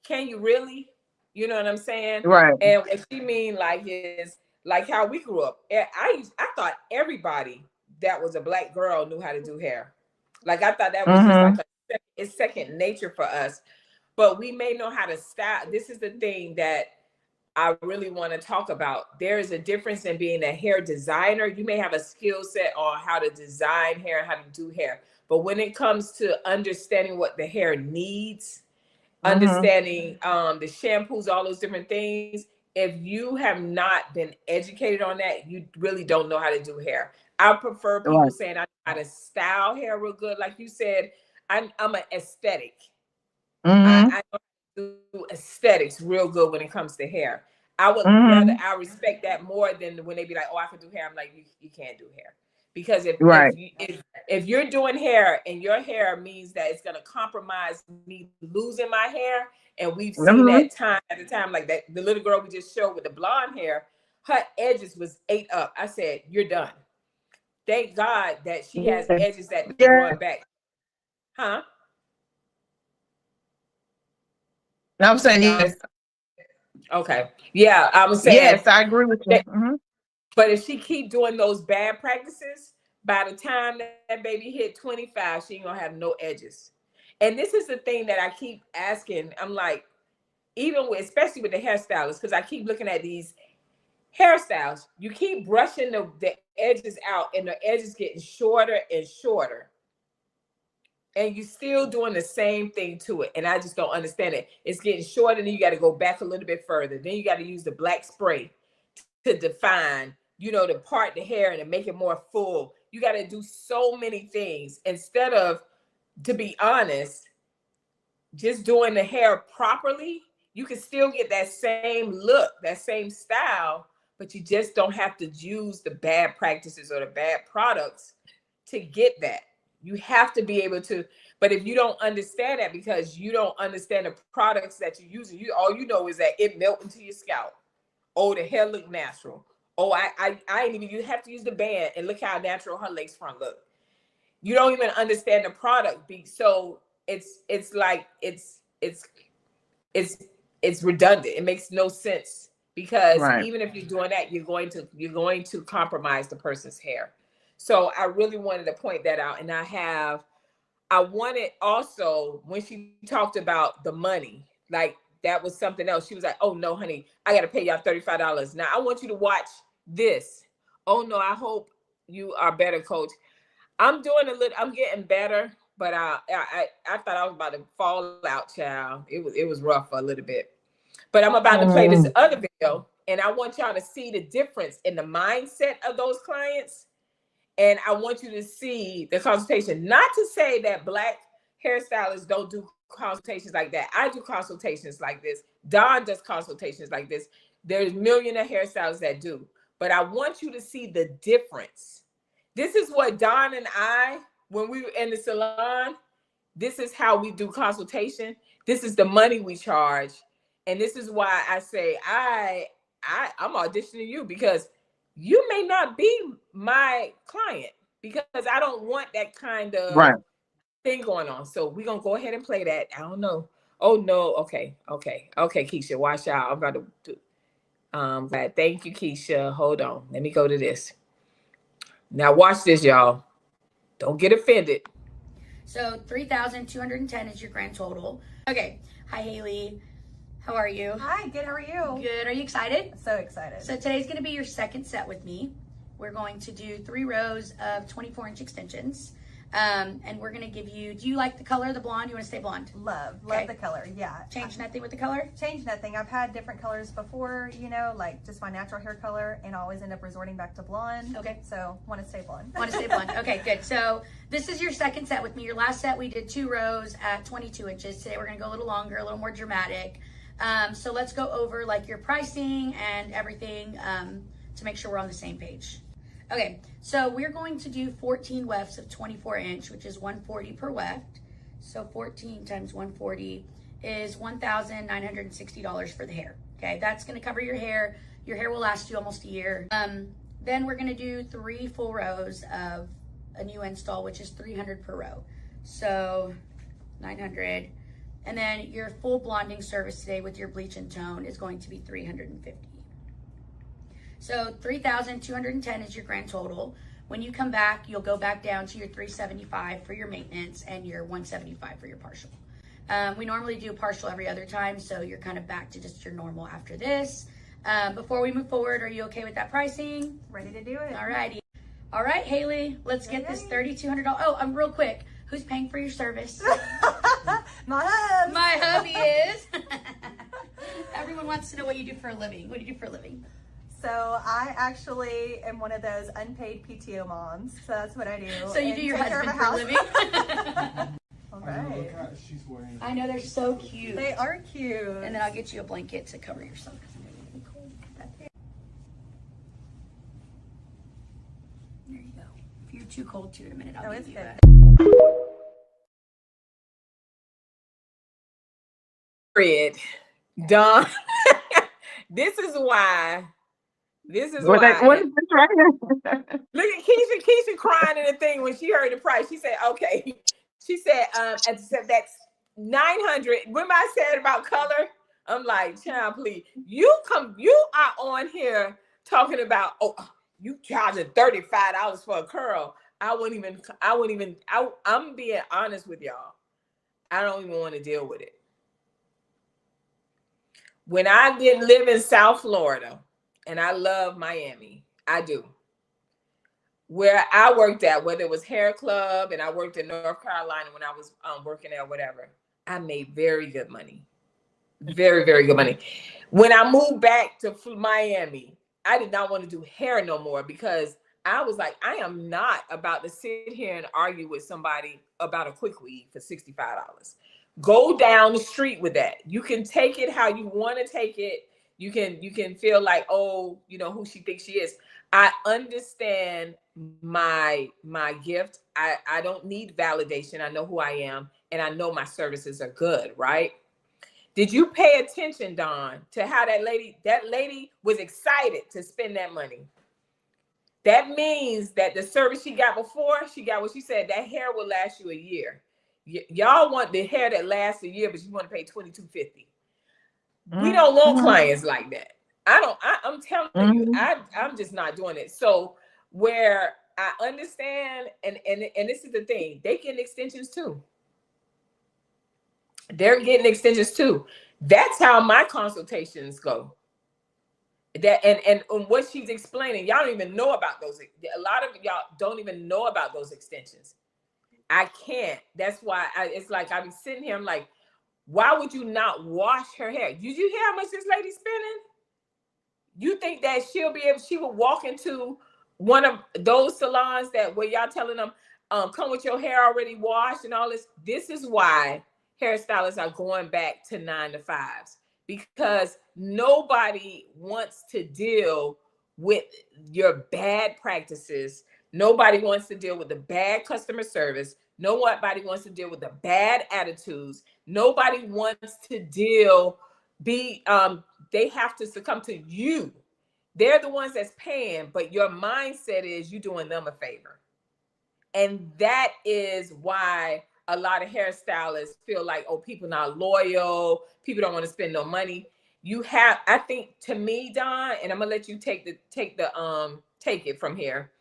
Speaker 1: "Can you really?" You know what I'm saying?
Speaker 2: Right.
Speaker 1: And what she mean like is like how we grew up. I thought everybody that was a black girl knew how to do hair. Like I thought that was just like
Speaker 2: Mm-hmm.
Speaker 1: it's second nature for us. But we may know how to style. This is the thing that I really want to talk about. There is a difference in being a hair designer. You may have a skill set on how to design hair and how to do hair. But when it comes to understanding what the hair needs,
Speaker 2: Mm-hmm.
Speaker 1: understanding the shampoos, all those different things, if you have not been educated on that, you really don't know how to do hair. I prefer people
Speaker 2: Right.
Speaker 1: saying I know how to style hair real good. Like you said, I'm an aesthetic.
Speaker 2: Mm-hmm.
Speaker 1: I know how to do aesthetics real good when it comes to hair. I would rather,
Speaker 2: Mm-hmm.
Speaker 1: I respect that more than when they be like, oh, I can do hair. I'm like, you can't do hair. Because
Speaker 2: Right.
Speaker 1: if you're doing hair and your hair means that it's going to compromise me losing my hair, and we've seen
Speaker 2: Mm-hmm.
Speaker 1: that time at a time, like that, the little girl we just showed with the blonde hair, her edges was ate up. I said, you're done. Thank God that she has edges that
Speaker 2: Yeah.
Speaker 1: growing back. Huh?
Speaker 2: No, I'm saying yes.
Speaker 1: Okay. Yeah, I was saying.
Speaker 2: Yes, I agree with you. Mm-hmm.
Speaker 1: But if she keep doing those bad practices, by the time that baby hit 25, she ain't gonna have no edges. And this is the thing that I keep asking. I'm like, even with, especially with the hairstylists, because I keep looking at these hairstyles, you keep brushing the edges out, and the edges getting shorter and shorter. And you're still doing the same thing to it. And I just don't understand it. It's getting shorter, and then you got to go back a little bit further. Then you got to use the black spray to define, to part the hair and to make it more full. You got to do so many things instead of, to be honest, just doing the hair properly. You can still get that same look, that same style, but you just don't have to use the bad practices or the bad products to get that. You have to be able to, but if you don't understand that, because you don't understand the products that you're using, all you know is that it melt into your scalp. Oh, the hair look natural. Oh, I ain't even, you have to use the band, and look how natural her lace front look. You don't even understand the product. So it's like it's redundant. It makes no sense, because
Speaker 2: Right.
Speaker 1: even if you're doing that, you're going to compromise the person's hair. So I really wanted to point that out. And I wanted also, when she talked about the money, like that was something else. She was like, oh no, honey, I got to pay y'all $35. Now I want you to watch this. Oh no, I hope you are better, coach. I'm getting better, but I thought I was about to fall out, child. It was rough for a little bit. But I'm about to play this other video, and I want y'all to see the difference in the mindset of those clients. And I want you to see the consultation. Not to say that Black hairstylists don't do consultations like that. I do consultations like this. Don does consultations like this. There's millions of hairstylists that do. But I want you to see the difference. This is what Don and I, when we were in the salon, this is how we do consultation. This is the money we charge. And this is why I say I'm auditioning you, because you may not be my client, because I don't want that kind of thing going on. So we're going to go ahead and play that. I don't know. Oh, no. Okay, Keisha, watch out. I'm about to do. Glad. Thank you, Keisha. Hold on. Let me go to this. Now watch this, y'all. Don't get offended.
Speaker 6: So 3,210 is your grand total. Okay. Hi, Haley. How are you?
Speaker 7: Hi, good. How are you?
Speaker 6: Good. Are you excited?
Speaker 7: So excited.
Speaker 6: So today's going to be your second set with me. We're going to do 3 rows of 24-inch extensions. And we're going to give you, do you like the color of the blonde? You want to stay blonde?
Speaker 7: Love
Speaker 6: Okay.
Speaker 7: the color. Yeah.
Speaker 6: Change nothing with the color?
Speaker 7: Change nothing. I've had different colors before, like just my natural hair color, and I always end up resorting back to blonde.
Speaker 6: Okay.
Speaker 7: So want to stay blonde.
Speaker 6: Want to stay blonde? Okay, good. So this is your second set with me. Your last set we did 2 rows at 22 inches. Today we're going to go a little longer, a little more dramatic. So let's go over like your pricing and everything to make sure we're on the same page. Okay, so we're going to do 14 wefts of 24-inch, which is $140 per weft. So 14 times 140 is $1,960 for the hair. Okay, that's going to cover your hair. Your hair will last you almost a year. Then we're going to do 3 full rows of a new install, which is $300 per row. So $900. And then your full blonding service today with your bleach and tone is going to be $350. So 3,210 is your grand total. When you come back, you'll go back down to your $375 for your maintenance and your $175 for your partial. We normally do a partial every other time, so you're kind of back to just your normal after this. Before we move forward, are you okay with that pricing?
Speaker 7: Ready to do it.
Speaker 6: All righty. All right, Haley, let's get this $3,200. Oh, real quick, who's paying for your service?
Speaker 7: My hubs.
Speaker 6: My hubby is. Everyone wants to to know what you do for a living. What do you do for a living?
Speaker 7: So I actually am one of those unpaid PTO moms. So that's what I do.
Speaker 6: So you
Speaker 7: And
Speaker 6: do your
Speaker 7: take care of
Speaker 6: husband
Speaker 7: a
Speaker 6: for a
Speaker 7: house.
Speaker 6: living?
Speaker 7: All
Speaker 8: I know, look
Speaker 7: right.
Speaker 8: how she's wearing.
Speaker 6: I know, they're so cute.
Speaker 7: They are cute.
Speaker 6: And then I'll get you a blanket to cover yourself because I'm really cold. There you go. If you're too cold to in a minute, I'll
Speaker 7: No,
Speaker 6: give
Speaker 7: it's
Speaker 6: you
Speaker 7: good.
Speaker 1: Fred, Don, this is why. This is
Speaker 2: What
Speaker 1: why.
Speaker 2: is this right here?
Speaker 1: Look at Keisha crying in the thing when she heard the price. She said, okay. She said, and said that's 900. Remember I said about color? I'm like, child, please. You are on here talking about, oh, you charging $35 for a curl. I'm being honest with y'all. I don't even want to deal with it. When I didn't live in South Florida, and I love Miami, I do. Where I worked at, whether it was Hair Club, and I worked in North Carolina when I was working there, whatever, I made very good money. Very, very good money. When I moved back to Miami, I did not want to do hair no more because I was like, I am not about to sit here and argue with somebody about a quick weave for $65. Go down the street with that. You can take it how you want to take it. You can feel like, oh, you know who she thinks she is. I understand my gift. I don't need validation. I know who I am, and I know my services are good, right? Did you pay attention, Dawn, to how that lady was excited to spend that money? That means that the service she got before, she got what she said, that hair will last you a year. Y'all want the hair that lasts a year, but you want to pay $22.50. We don't want clients like that. I'm telling you, I'm just not doing it. So where I understand, and this is the thing, they get extensions too. They're getting extensions too. That's how my consultations go. That and what she's explaining, y'all don't even know about those. A lot of y'all don't even know about those extensions. I can't. That's why it's like I be sitting here. I'm like, why would you not wash her hair? Did you hear how much this lady's spending? You think that she would walk into one of those salons where y'all telling them, come with your hair already washed and all this? This is why hairstylists are going back to 9-to-5s, because nobody wants to deal with your bad practices. Nobody wants to deal with the bad customer service. Nobody wants to deal with the bad attitudes. Nobody wants to they have to succumb to you. They're the ones that's paying, but your mindset is you doing them a favor. And that is why a lot of hairstylists feel like, oh, people not loyal. People don't want to spend no money. I think, to me, Don, and I'm gonna let you take it from here.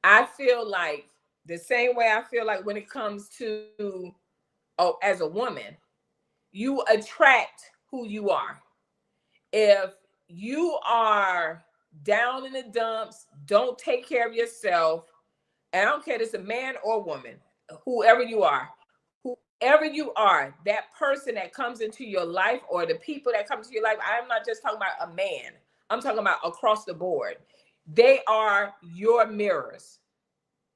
Speaker 1: I feel like the same way I feel like when it comes to, as a woman, you attract who you are. If you are down in the dumps, don't take care of yourself, and I don't care if it's a man or woman, whoever you are, that person that comes into your life, or the people that come into your life, I'm not just talking about a man. I'm talking about across the board. They are your mirrors.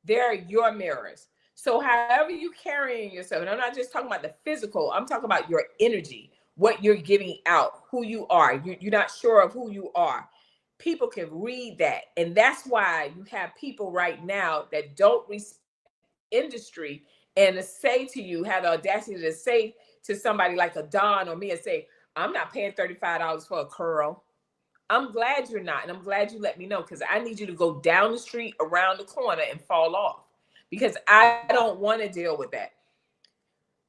Speaker 1: They're your mirrors. So however you carrying yourself, and I'm not just talking about the physical, I'm talking about your energy, what you're giving out, who you are. You're not sure of who you are. People can read that. And that's why you have people right now that don't respect industry and have the audacity to say to somebody like a Don or me and say, I'm not paying $35 for a curl. I'm glad you're not. And I'm glad you let me know, because I need you to go down the street, around the corner, and fall off, because I don't want to deal with that.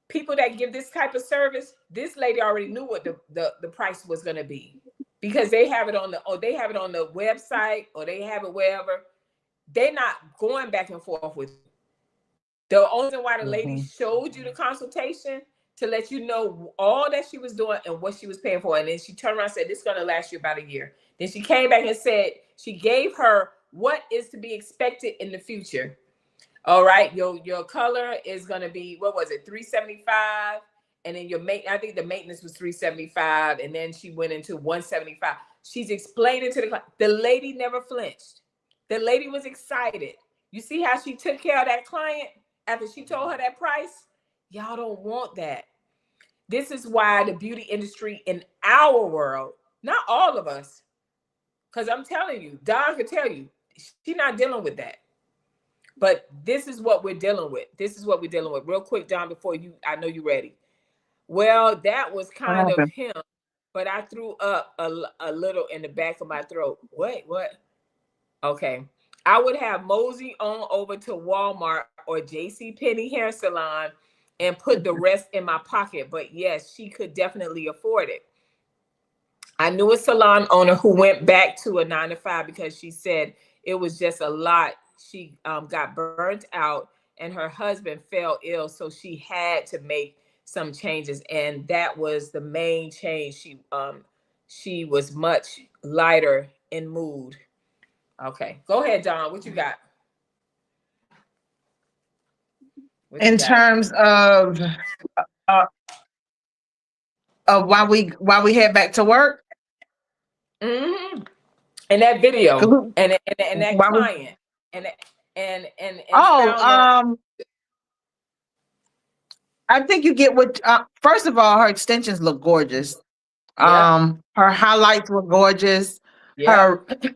Speaker 1: People that give this type of service, this lady already knew what the price was going to be, because they have it on the website, or they have it wherever. They're not going back and forth with you. The only reason why the lady showed you the consultation, to let you know all that she was doing and what she was paying for. And then she turned around and said, this is going to last you about a year. Then she came back and said, she gave her what is to be expected in the future. All right, your color is going to be, what was it, $375, and then I think the maintenance was $375, and then she went into $175. She's explaining to the client. The lady never flinched. The lady was excited. You see how she took care of that client after she told her that price? Y'all don't want that. This is why the beauty industry in our world, not all of us, because I'm telling you, Don could tell you, she's not dealing with that. But this is what we're dealing with. This is what we're dealing with. Real quick, Don, before I know you're ready. Well, that was kind of him, but I threw up a little in the back of my throat. What? Okay. I would have mosey on over to Walmart or JCPenney hair salon and put the rest in my pocket. But yes, she could definitely afford it. I knew a salon owner who went back to a 9-to-5 because she said it was just a lot. She got burnt out and her husband fell ill. So she had to make some changes. And that was the main change. She was much lighter in mood. Okay, go ahead, Don. What you got?
Speaker 2: In terms of why we head back to work.
Speaker 1: Mm-hmm. And that video, and that client,
Speaker 2: I think you get what. First of all, her extensions look gorgeous.
Speaker 1: Yeah.
Speaker 2: Her highlights were gorgeous.
Speaker 1: Yeah.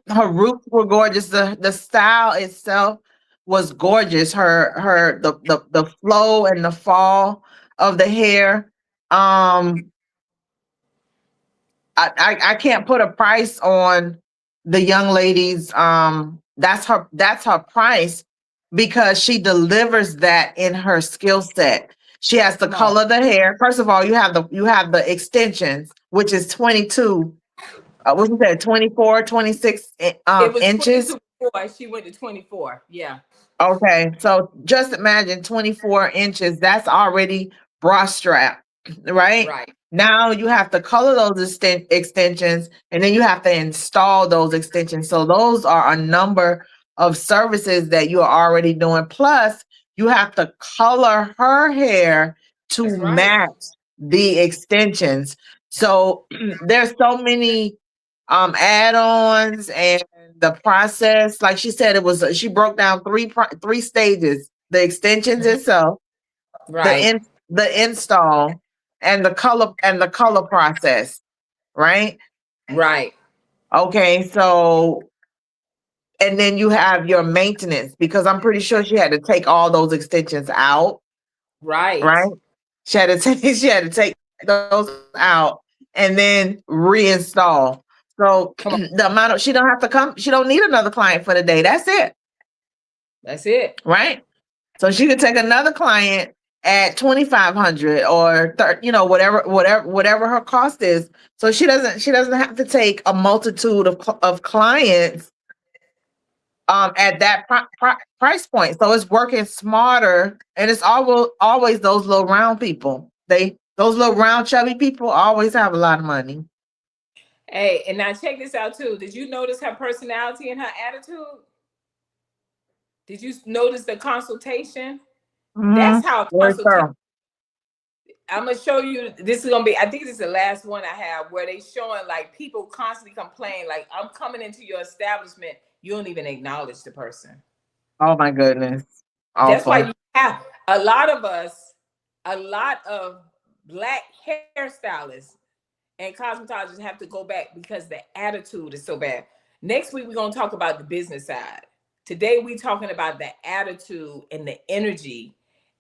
Speaker 2: Her roots were gorgeous. The style itself was gorgeous. The flow and the fall of the hair. I can't put a price on the young lady's. That's her price because she delivers that in her skill set. She has to color the hair. First of all, you have the extensions, which is 22. What you said, 24, 26
Speaker 1: it was
Speaker 2: inches.
Speaker 1: 22 before. She went to 24. Yeah.
Speaker 2: Okay, so just imagine 24 inches. That's already bra strap, right?
Speaker 1: Right.
Speaker 2: Now you have to color those extensions, and then you have to install those extensions. So those are a number of services that you are already doing. Plus, you have to color her hair to match the extensions. So there's so many add-ons and the process. Like she said, she broke down three stages: the extensions itself,
Speaker 1: right,
Speaker 2: the install, and the color process, right?
Speaker 1: Right.
Speaker 2: Okay, so and then you have your maintenance, because I'm pretty sure she had to take all those extensions out.
Speaker 1: Right.
Speaker 2: She had to take those out and then reinstall. So the amount of she don't need another client for the day. That's it.
Speaker 1: That's it.
Speaker 2: Right? So she could take another client at 2,500 or whatever her cost is. So she doesn't have to take a multitude of clients at that price point. So it's working smarter, and it's always those little round people. Those little round chubby people always have a lot of money.
Speaker 1: Hey, and now check this out too. Did you notice her personality and her attitude? Did you notice the consultation?
Speaker 2: Mm-hmm.
Speaker 1: That's how consultation. I'm gonna show you. This is gonna be. I think this is the last one I have where they showing like people constantly complain. Like, I'm coming into your establishment, you don't even acknowledge the person.
Speaker 2: Oh my goodness! Awful.
Speaker 1: That's why you have a lot of Black hairstylists and cosmetologists have to go back because the attitude is so bad. Next week we're gonna talk about the business side. Today we're talking about the attitude and the energy.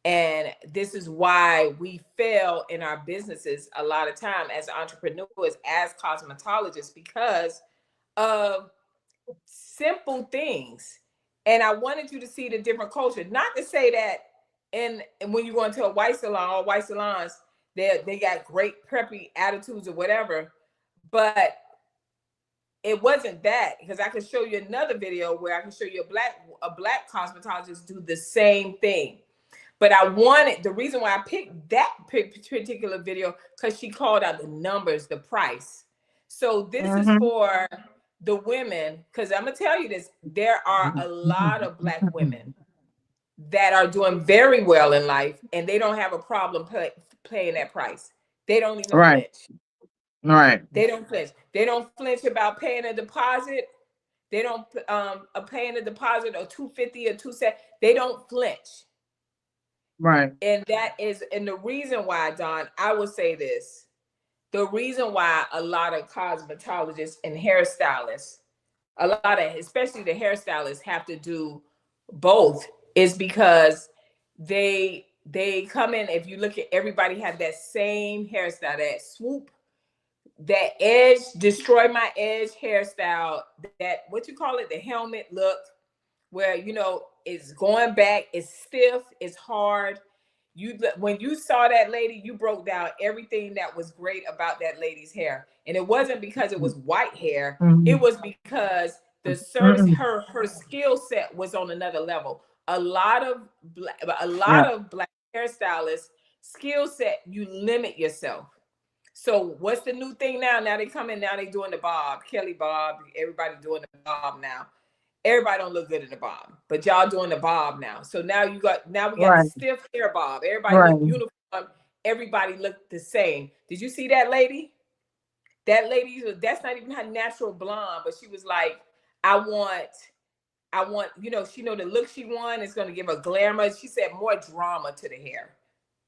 Speaker 1: And this is why we fail in our businesses a lot of time as entrepreneurs, as cosmetologists, because of simple things. And I wanted you to see the different culture. Not to say that and when you go into a white salon or white salons, they got great preppy attitudes or whatever, but it wasn't that, because I could show you another video where I can show you a black cosmetologist do the same thing. But the reason why I picked that particular video, because she called out the numbers, the price. So this is for the women, because I'm gonna tell you this, there are a lot of Black women that are doing very well in life, and they don't have a problem paying that price. They don't even
Speaker 2: Right.
Speaker 1: flinch.
Speaker 2: Right.
Speaker 1: They don't flinch. They don't flinch about paying a deposit. They don't paying a deposit or $250 or $270. They don't flinch.
Speaker 2: Right.
Speaker 1: And the reason why, Don, I will say this. The reason why a lot of cosmetologists and hairstylists, especially the hairstylists, have to do both is because they come in. If you look at, everybody have that same hairstyle, that swoop, that edge, destroy my edge hairstyle, that, what you call it, the helmet look, where it's going back, it's stiff, it's hard. When you saw that lady, you broke down everything that was great about that lady's hair. And it wasn't because it was white hair, it was because the service, her skill set was on another level. A lot of black hairstylists skill set, you limit yourself. So what's the new thing now? Now they come in, now they doing the bob, Kelly bob, everybody doing the bob now. Everybody don't look good in the bob, but y'all doing the bob now. So now we got the stiff hair bob. Everybody look uniform. Everybody look the same. Did you see that lady? That lady, that's not even her natural blonde, but she was like, I want, she know the look she wants is going to give her glamour. She said more drama to the hair.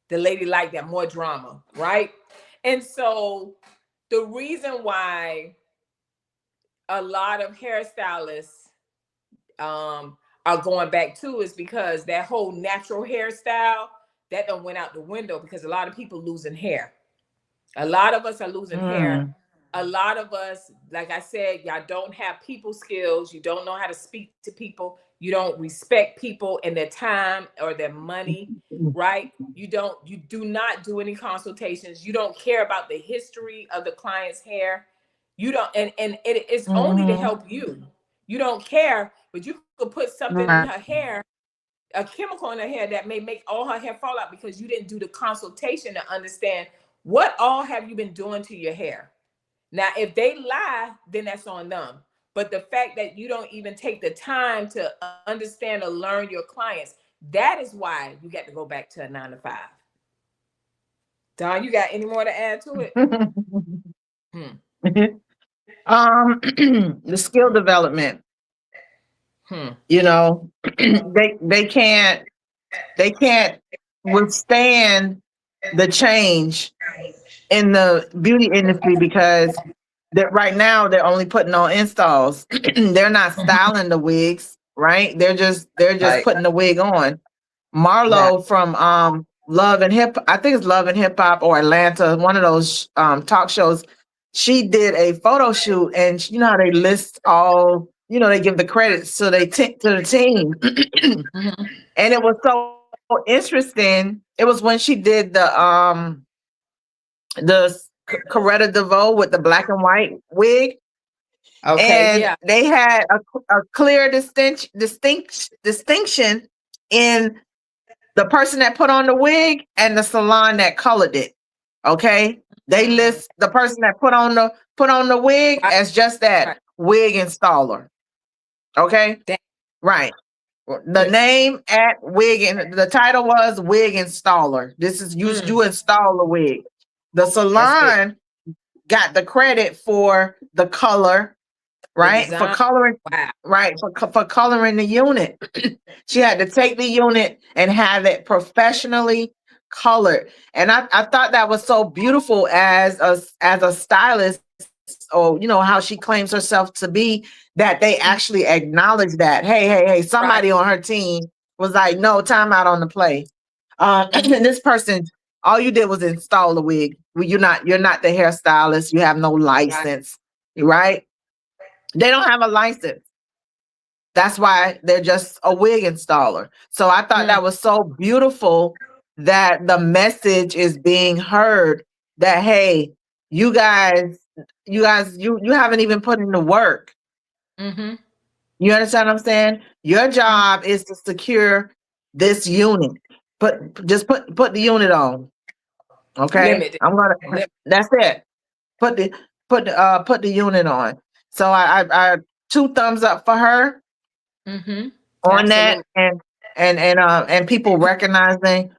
Speaker 1: The lady liked that, more drama, right? And so the reason why a lot of hairstylists are going back to is because that whole natural hairstyle, that done went out the window, because a lot of people losing hair. A lot of us are losing hair. A lot of us, like I said, y'all don't have people skills. You don't know how to speak to people. You don't respect people and their time or their money, right? You do not do any consultations. You don't care about the history of the client's hair. You don't, and it is only to help you. You don't care, but you could put something in her hair, a chemical in her hair that may make all her hair fall out because you didn't do the consultation to understand what all have you been doing to your hair. Now, if they lie, then that's on them. But the fact that you don't even take the time to understand or learn your clients, that is why you got to go back to a 9-to-5. Don, you got any more to add to it?
Speaker 2: The skill development. They can't withstand the change in the beauty industry because right now they're only putting on installs. They're not styling the wigs, right? They're just putting the wig on. Marlo from Love and Hip, I think it's Love and Hip Hop or Atlanta, one of those talk shows. She did a photo shoot, and you know how they list all, they give the credits to the team. And it was so interesting. It was when she did the Coretta DeVoe with the black and white wig. Okay, and they had a clear distinction in the person that put on the wig and the salon that colored it. Okay, they list the person that put on the wig as just that wig installer. Okay, right. The name at wig, and the title was wig installer. This is you install the wig. The salon got the credit for the color, right? For coloring, right? For coloring the unit. She had to take the unit and have it professionally colored. And I thought that was so beautiful as a stylist, or how she claims herself to be, that they actually acknowledge that, hey, somebody on her team was like, no, time out on the play. And this person, all you did was install the wig. You're not the hairstylist. You have no license, right? They don't have a license. That's why they're just a wig installer. So I thought that was so beautiful that the message is being heard that, hey, you guys, you haven't even put in the work. You understand what I'm saying? Your job is to secure this unit. Put the unit on. Okay. That's it. Put the unit on. So I 2 thumbs up for her on that. and people recognizing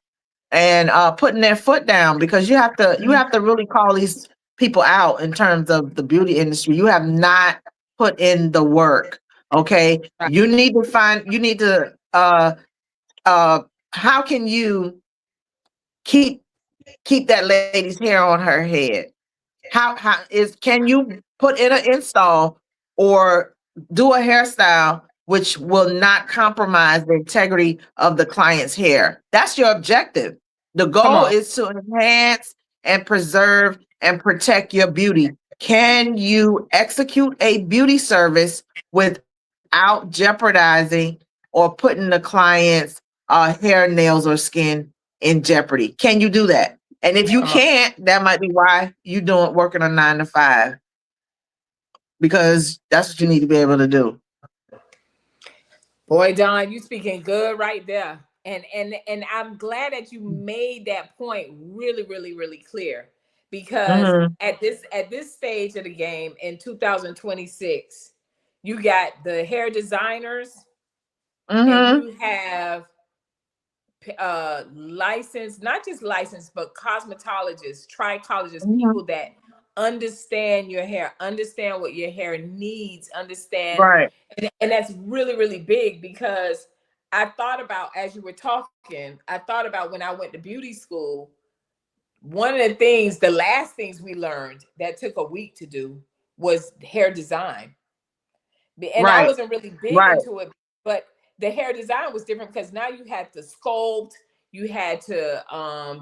Speaker 2: and putting their foot down, because you have to really call these people out in terms of the beauty industry. You have not put in the work. Okay.
Speaker 1: Right.
Speaker 2: You need to how can you keep that lady's hair on her head? How is can you put in an install or do a hairstyle which will not compromise the integrity of the client's hair? That's your objective. The
Speaker 1: Come
Speaker 2: goal
Speaker 1: on.
Speaker 2: is to enhance and preserve and protect your beauty. Can you execute a beauty service without jeopardizing or putting the client's hair, nails, or skin in jeopardy? Can you do that? And if you
Speaker 1: Come on.
Speaker 2: can't, that might be why you working a 9 to 5, because that's what you need to be able to do.
Speaker 1: Boy, Don, you speaking good right there. And I'm glad that you made that point really, really, really clear, because
Speaker 2: Mhm.
Speaker 1: at this stage of the game in 2026, you got the hair designers and
Speaker 2: Mhm.
Speaker 1: you have licensed, not just licensed, but cosmetologists, trichologists,
Speaker 2: Mhm.
Speaker 1: people that understand your hair, understand what your hair needs, understand.
Speaker 2: Right.
Speaker 1: And that's really, really big, because I thought about, as you were talking, I thought about when I went to beauty school, one of the things, the last things we learned that took a week to do was hair design. And I
Speaker 2: Right.
Speaker 1: wasn't really big
Speaker 2: Right.
Speaker 1: into it, but the hair design was different, because now you had to sculpt, you had to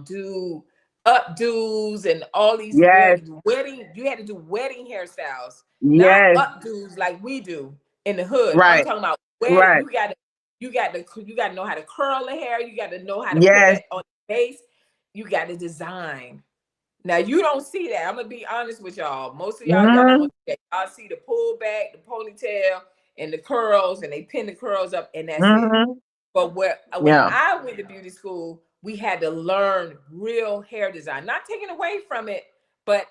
Speaker 1: do updos and all these
Speaker 2: Yes.
Speaker 1: wedding, you had to do wedding hairstyles, not
Speaker 2: Yes.
Speaker 1: updos like we do in the hood. I'm
Speaker 2: Right.
Speaker 1: talking about wedding.
Speaker 2: Right.
Speaker 1: You got to know how to curl the hair, you got to know how to put
Speaker 2: Yes.
Speaker 1: that on the base, you got to design. Now you don't see that. I'm gonna be honest with y'all. Most of y'all
Speaker 2: Mhm.
Speaker 1: don't see that. Y'all see the pullback, the ponytail, and the curls, and they pin the curls up, and that's it.
Speaker 2: Mhm.
Speaker 1: But when
Speaker 2: Yeah.
Speaker 1: I went to beauty school, we had to learn real hair design. Not taken away from it, but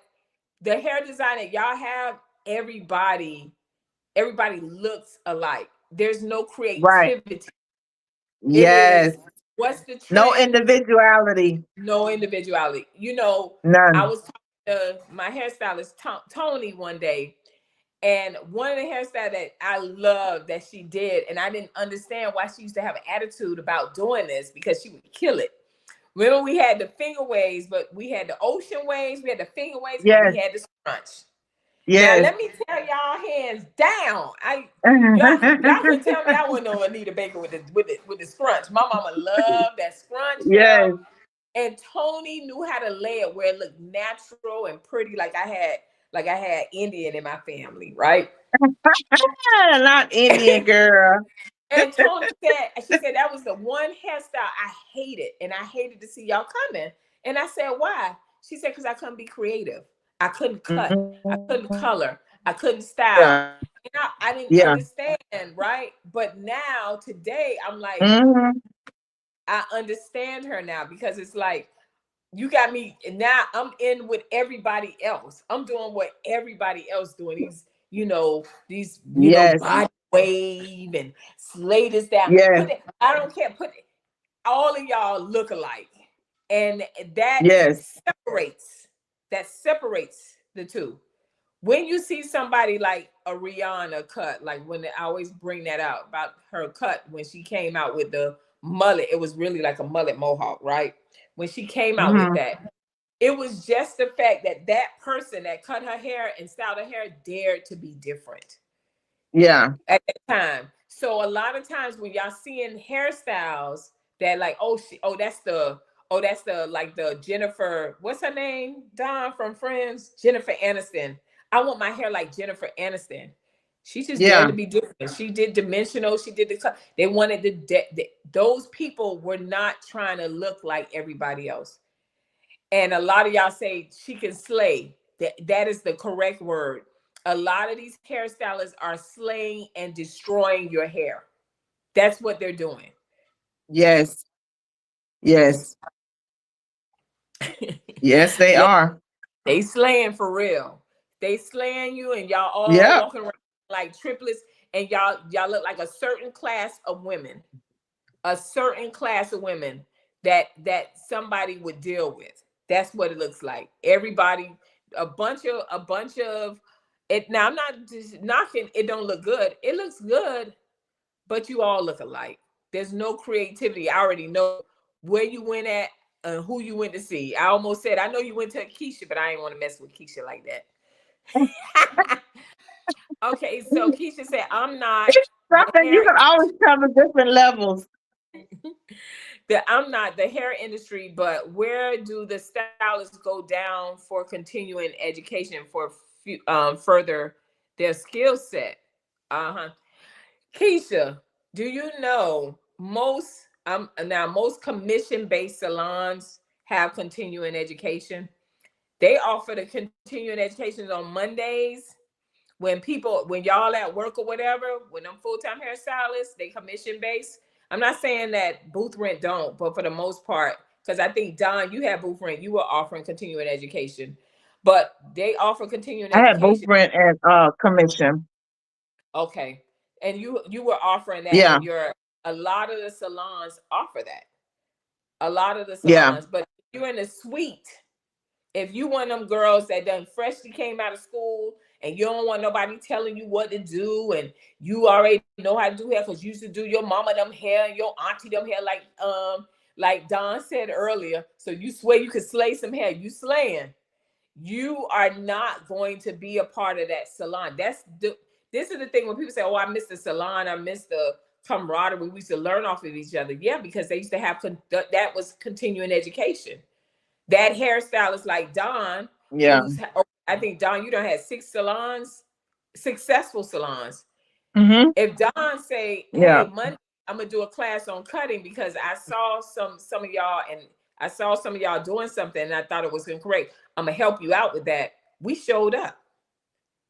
Speaker 1: the hair design that y'all have, everybody looks alike. There's no
Speaker 2: Right.
Speaker 1: creativity. It is
Speaker 2: Yes.
Speaker 1: what's the
Speaker 2: No
Speaker 1: trend?
Speaker 2: individuality.
Speaker 1: No individuality. I
Speaker 2: None.
Speaker 1: was talking to my hairstylist Tony one day, and one of the hairstyles that I love that she did, and I didn't understand why she used to have an attitude about doing this, because she would kill it. Remember, we had the finger waves, but we had the ocean waves, we had the finger waves, and we
Speaker 2: Yes.
Speaker 1: had the scrunch. Now
Speaker 2: Yes.
Speaker 1: let me tell y'all, hands down, y'all can tell me I wasn't no Anita Baker with the scrunch. My mama loved that scrunch,
Speaker 2: Yes.
Speaker 1: girl. And Tony knew how to lay it where it looked natural and pretty, like I had Indian in my family, right?
Speaker 2: Not Indian girl.
Speaker 1: And Tony said, she said that was the one hairstyle I hated, and I hated to see y'all coming. And I said, why? She said, because I couldn't be creative. I couldn't cut. I couldn't color. I couldn't style.
Speaker 2: Yeah.
Speaker 1: And I didn't
Speaker 2: Yeah.
Speaker 1: understand, right? But now, today, I'm like,
Speaker 2: Mhm.
Speaker 1: I understand her now, because it's like, you got me, and now I'm in with everybody else. I'm doing what everybody else doing.
Speaker 2: Yes.
Speaker 1: Body wave and slay this down.
Speaker 2: Yes.
Speaker 1: Put it, I don't care. Put it, all of y'all look alike. And that
Speaker 2: Yes.
Speaker 1: separates the two. When you see somebody like a Rihanna cut, like when I always bring that out about her cut when she came out with the mullet, it was really like a mullet mohawk, right? When she came out with
Speaker 2: Mhm.
Speaker 1: that, it was just the fact that that person that cut her hair and styled her hair dared to be different
Speaker 2: Yeah.
Speaker 1: at that time. So a lot of times when y'all seeing hairstyles that like, that's the like the Jennifer, what's her name? Don from Friends, Jennifer Aniston. I want my hair like Jennifer Aniston. She just dared
Speaker 2: Yeah.
Speaker 1: to be different. She did dimensional. She did the cut. They wanted those people were not trying to look like everybody else. And a lot of y'all say she can slay. That is the correct word. A lot of these hairstylists are slaying and destroying your hair. That's what they're doing.
Speaker 2: Yes. Yes. Yes, they
Speaker 1: Yeah,
Speaker 2: are.
Speaker 1: they slaying for real. They slaying you, and y'all all
Speaker 2: Yep.
Speaker 1: walking around like triplets, and y'all look like a certain class of women. a certain class of women that somebody would deal with. That's what it looks like. Everybody, a bunch of it. Now I'm not just knocking. It don't look good. It looks good, but you all look alike. There's no creativity. I already know where you went at and who you went to see. I almost said I know you went to Keisha, but I ain't want to mess with Keisha like that. Okay, so Keisha said, I'm not the
Speaker 2: Something you
Speaker 1: hair
Speaker 2: can always cover different levels.
Speaker 1: I'm not the hair industry, but where do the stylists go down for continuing education for further their skill set? Uh-huh. Keisha, do you know most now most commission-based salons have continuing education? They offer the continuing education on Mondays when y'all at work or whatever, when them full-time hairstylists, they commission based. I'm not saying that booth rent don't, but for the most part, because I think Don, you had booth rent, you were offering continuing education, but they offer continuing
Speaker 2: I had both
Speaker 1: education.
Speaker 2: rent and commission.
Speaker 1: Okay, and you were offering that,
Speaker 2: Yeah,
Speaker 1: and a lot of the salons offer that. A lot of the
Speaker 2: yeah.
Speaker 1: salons, but if you're in the suite. If you one of them girls that done freshly came out of school and you don't want nobody telling you what to do and you already know how to do hair because you used to do your mama them hair and your auntie them hair like Don said earlier. So you swear you could slay some hair. You slaying. You are not going to be a part of that salon. This is the thing when people say, oh, I miss the salon, I miss the camaraderie. We used to learn off of each other. Yeah, because they used to have that was continuing education. That hairstylist like Don,
Speaker 2: Yeah.
Speaker 1: I think Don, you done had 6 salons, successful salons.
Speaker 2: Mm-hmm.
Speaker 1: If Don say,
Speaker 2: Yeah.
Speaker 1: hey, Monday, I'm gonna do a class on cutting because I saw some of y'all and I saw some of y'all doing something and I thought it was incorrect. I'm gonna help you out with that. We showed up.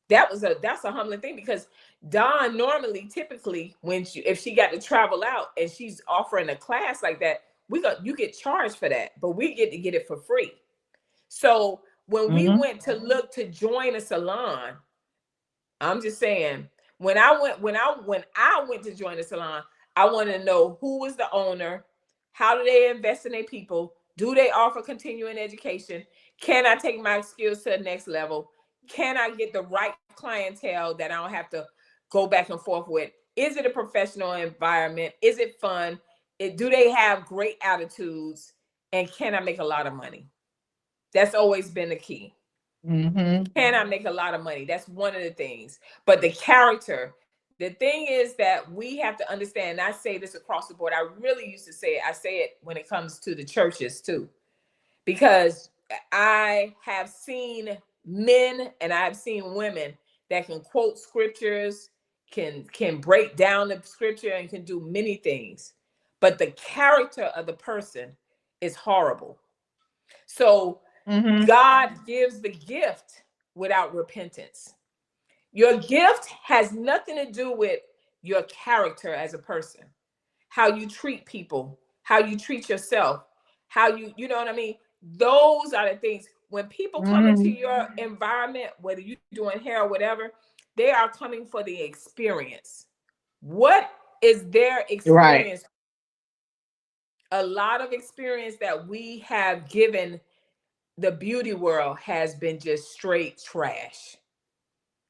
Speaker 1: That's a humbling thing because Dawn normally typically if she got to travel out and she's offering a class like that, you get charged for that, but we get to get it for free. So when we
Speaker 2: Mm-hmm.
Speaker 1: went to look to join a salon, I'm just saying when I went to join the salon, I wanted to know who was the owner, how do they invest in their people, do they offer continuing education, can I take my skills to the next level, can I get the right clientele that I don't have to go back and forth with, is it a professional environment, is it fun, do they have great attitudes, and can I make a lot of money? That's always been the key.
Speaker 2: Mm-hmm.
Speaker 1: Can I make a lot of money? That's one of the things. But the character, the thing is that we have to understand, and I say this across the board. I really used to say it. I say it when it comes to the churches too, because I have seen men and I've seen women that can quote scriptures, can break down the scripture and can do many things. But the character of the person is horrible. So
Speaker 2: Mm-hmm.
Speaker 1: God gives the gift without repentance. Your gift has nothing to do with your character as a person, how you treat people, how you treat yourself, how you know what I mean? Those are the things. When people come into
Speaker 2: Mm-hmm.
Speaker 1: your environment, whether you're doing hair or whatever, they are coming for the experience. What is their
Speaker 2: Right.
Speaker 1: experience? A lot of experience that we have given the beauty world has been just straight trash.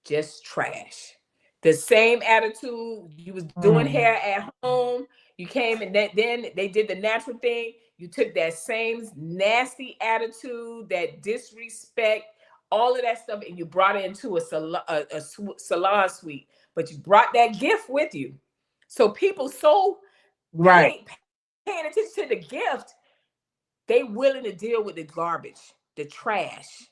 Speaker 1: Just trash. The same attitude. You was doing
Speaker 2: Mm.
Speaker 1: hair at home. You came and then they did the natural thing. You took that same nasty attitude, that disrespect, all of that stuff, and you brought it into a salon suite. But you brought that gift with you. So people
Speaker 2: Right.
Speaker 1: paying attention to the gift, they willing to deal with the garbage, the trash.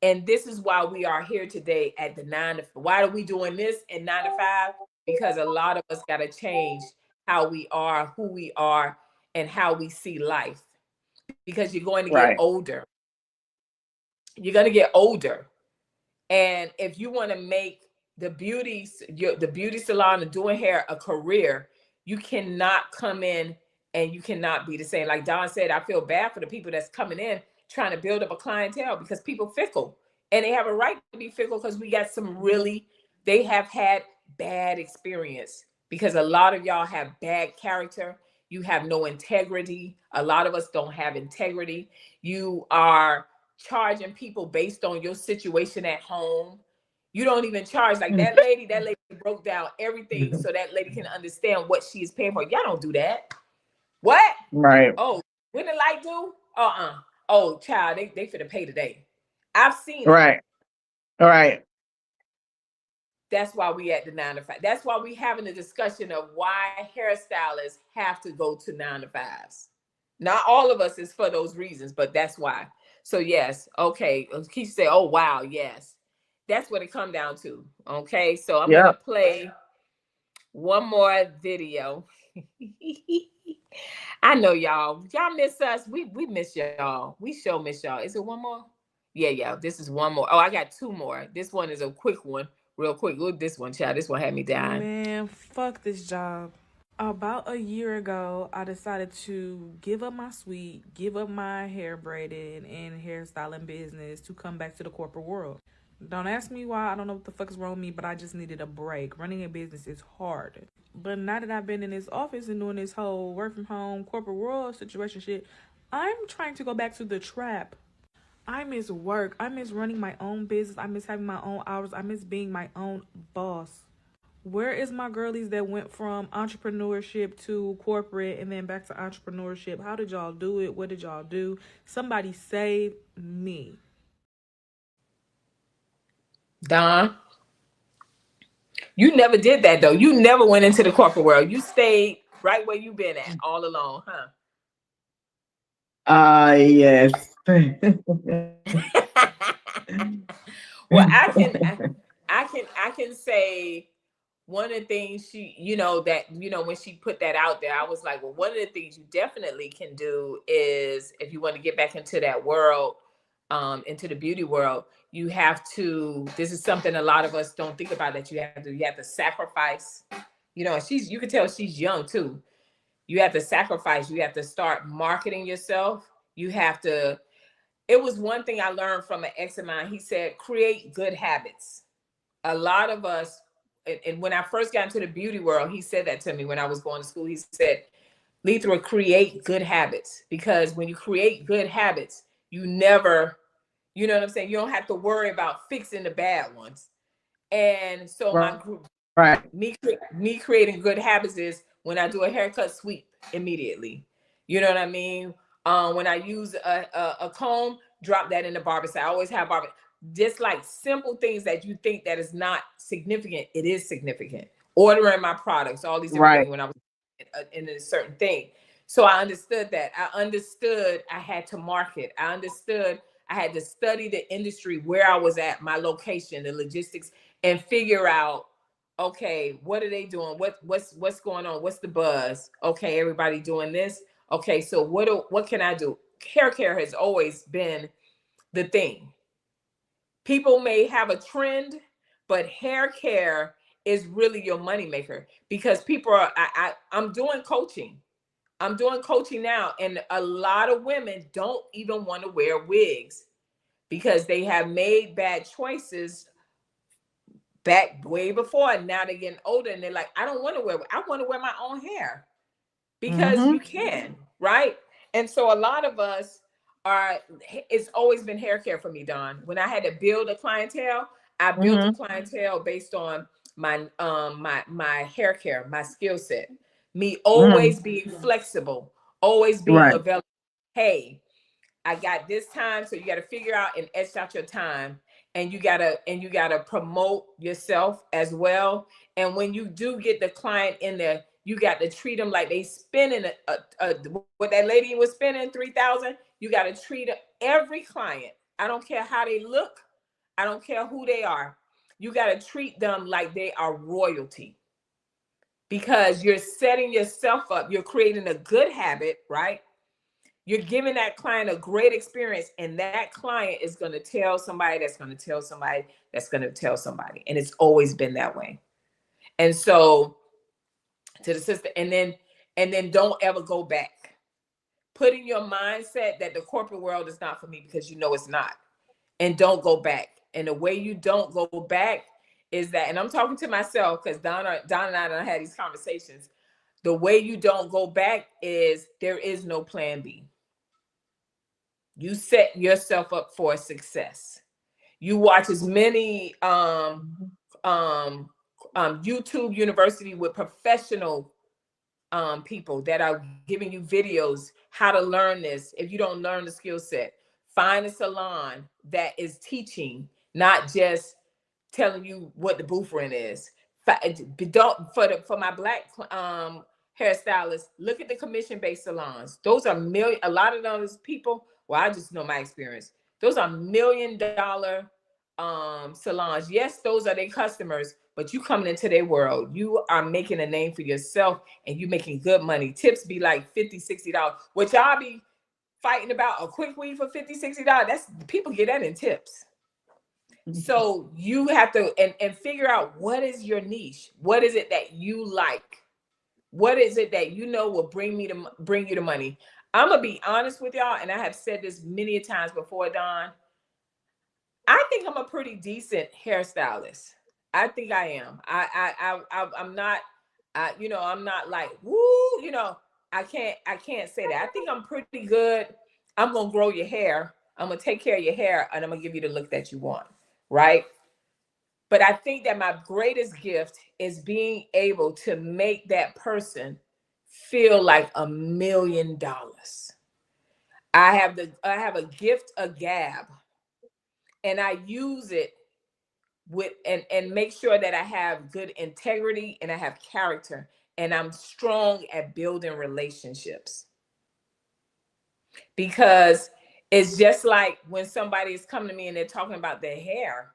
Speaker 1: And this is why we are here today at the 9 to 5. Why are we doing this in 9 to 5? Because a lot of us got to change how we are, who we are, and how we see life. Because you're going to get
Speaker 2: Right.
Speaker 1: older. You're going to get older. And if you want to make the beauty salon and doing hair a career, you cannot come in and you cannot be the same. Like Don said, I feel bad for the people that's coming in trying to build up a clientele because people fickle, and they have a right to be fickle because they have had bad experience, because a lot of y'all have bad character You have no integrity. A lot of us don't have integrity. You are charging people based on your situation at home. You don't even charge like that lady. That lady broke down everything so that lady can understand what she is paying for. Y'all don't do that. What?
Speaker 2: Right.
Speaker 1: Oh, when the light do? Oh, child, they finna pay today. I've seen it.
Speaker 2: Right. Right.
Speaker 1: That's why we at the 9 to 5. That's why we having a discussion of why hairstylists have to go to 9 to 5s. Not all of us is for those reasons, but that's why. So yes, okay. Keisha say, "Oh wow, yes." That's what it come down to. Okay, so I'm gonna play one more video. I know y'all miss us. We miss y'all. We sure miss y'all. Is it one more? Yeah. This is one more. Oh, I got two more. This one is a quick one. Real quick. Look, this one, child. This one had me dying.
Speaker 5: Man, fuck this job. About a year ago, I decided to give up my suite, give up my hair braiding and hairstyling business to come back to the corporate world. Don't ask me why. I don't know what the fuck is wrong with me, but I just needed a break. Running a business is hard. But now that I've been in this office and doing this whole work from home, corporate world situation shit, I'm trying to go back to the trap. I miss work. I miss running my own business. I miss having my own hours. I miss being my own boss. Where is my girlies that went from entrepreneurship to corporate and then back to entrepreneurship? How did y'all do it? What did y'all do? Somebody save me.
Speaker 1: Don, you never did that though. You never went into the corporate world. You stayed right where you've been at all along, huh?
Speaker 2: Yes.
Speaker 1: Well, I can say one of the things when she put that out there, I was like, well, one of the things you definitely can do is if you want to get back into that world, into the beauty world, you have to, this is something a lot of us don't think about, that you have to sacrifice, you can tell she's young too. You have to sacrifice, you have to start marketing yourself. It was one thing I learned from an ex of mine. He said, create good habits. A lot of us, and when I first got into the beauty world, he said that to me when I was going to school. He said, Lethra, create good habits, because when you create good habits, you never, you know what I'm saying? You don't have to worry about fixing the bad ones. And so my group, me creating good habits is when I do a haircut, sweep immediately. You know what I mean? When I use a comb, drop that in the barber side. I always have barber. Just like simple things that you think that is not significant, it is significant. Ordering my products, all these different things when I was in a certain thing. So I understood that. I understood I had to market. I understood I had to study the industry, where I was at, my location, the logistics, and figure out, okay, what are they doing? What's going on? What's the buzz? Okay, everybody doing this. Okay, so what can I do? Hair care has always been the thing. People may have a trend, but hair care is really your moneymaker, because people are, I'm doing coaching. I'm doing coaching now, and a lot of women don't even want to wear wigs because they have made bad choices back way before, and now they're getting older and they're like, I want to wear my own hair, because you can, right? And so a lot of us it's always been hair care for me, Dawn. When I had to build a clientele, I built a clientele based on my hair care, my skill set, me always being flexible, always being available. Hey, I got this time, so you got to figure out and etch out your time, and you gotta promote yourself as well. And when you do get the client in there, you got to treat them like they spending what that lady was spending, 3,000. You got to treat every client. I don't care how they look. I don't care who they are. You got to treat them like they are royalty, because you're setting yourself up. You're creating a good habit, right? You're giving that client a great experience, and that client is going to tell somebody that's going to tell somebody that's going to tell somebody. And it's always been that way. And so to the sister, and then don't ever go back. Put in your mindset that the corporate world is not for me, because you know it's not. And don't go back. And the way you don't go back is that, and I'm talking to myself, because Don and I don't have these conversations. The way you don't go back is there is no plan B. You set yourself up for success. You watch as many YouTube University with professional people that are giving you videos how to learn this. If you don't learn the skill set, find a salon that is teaching, not just telling you what the blueprint is. Don't for my black hairstylists, look at the commission-based salons. Those are a lot of those people, well, I just know my experience. Those are $1 million salons. Yes, those are their customers, but you coming into their world. You are making a name for yourself and you making good money. Tips be like $50, $60, which I'll be fighting about a quick weave for $50, $60. That's people get that in tips. So you have to and figure out what is your niche. What is it that you like? What is it that you know will bring you the money? I'm gonna be honest with y'all, and I have said this many times before, Dawn. I think I'm a pretty decent hairstylist. I think I am. I'm not. I'm not like woo. I can't say that. I think I'm pretty good. I'm gonna grow your hair. I'm gonna take care of your hair, and I'm gonna give you the look that you want, right? But I think that my greatest gift is being able to make that person feel like $1 million. I have a gift, a gab, and I use it with and make sure that I have good integrity and I have character and I'm strong at building relationships. Because it's just like when somebody is coming to me and they're talking about their hair.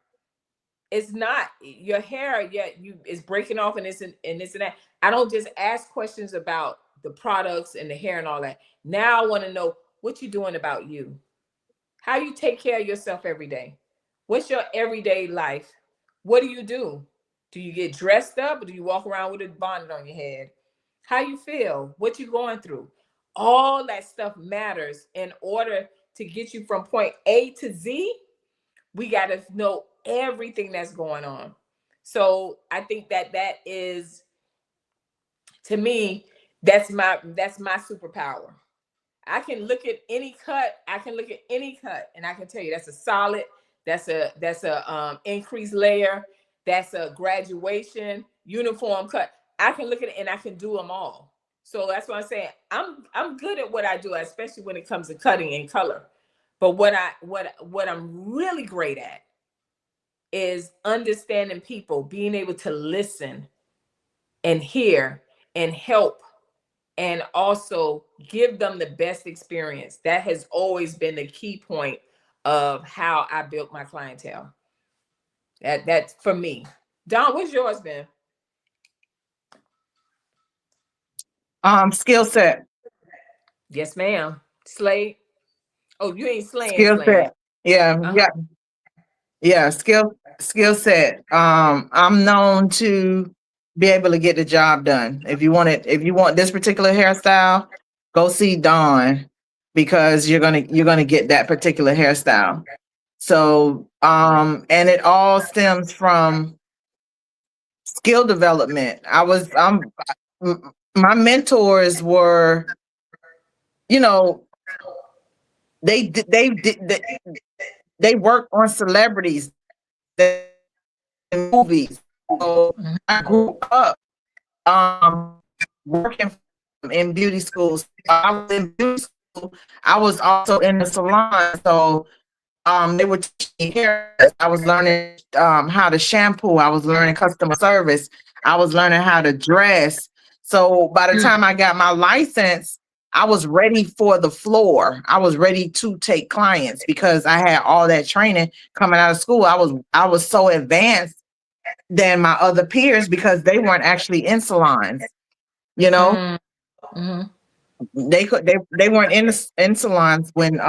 Speaker 1: It's not your hair yet is breaking off and this and that. I don't just ask questions about the products and the hair and all that. Now I want to know what you're doing about you. How you take care of yourself every day. What's your everyday life? What do you do? Do you get dressed up or do you walk around with a bonnet on your head? How you feel? What you going through? All that stuff matters in order to get you from point A to Z. We got to know everything that's going on. So I think that is, to me, that's my superpower. I can look at any cut. And I can tell you that's a solid, that's a increased layer, that's a graduation, uniform cut. I can look at it and I can do them all. So that's what I'm saying. I'm good at what I do, especially when it comes to cutting and color. But what I'm really great at is understanding people, being able to listen and hear and help and also give them the best experience. That has always been the key point of how I built my clientele. That's for me. Dawn, what's yours been?
Speaker 2: Skill set.
Speaker 1: Yes, ma'am. Slay. Oh, you ain't slaying.
Speaker 2: Skill set. Yeah,
Speaker 1: Uh-huh.
Speaker 2: yeah. Skill set. I'm known to be able to get the job done. If you want this particular hairstyle, go see Dawn because you're gonna get that particular hairstyle. So and it all stems from skill development. My mentors were, they work on celebrities, movies. So I grew up working in beauty schools. I was in beauty school. I was also in the salon. So they were teaching me hair. I was learning how to shampoo. I was learning customer service. I was learning how to dress. So by the time I got my license, I was ready for the floor. I was ready to take clients because I had all that training coming out of school. I was so advanced than my other peers because they weren't actually in salons.
Speaker 1: Mm-hmm.
Speaker 2: They weren't in salons when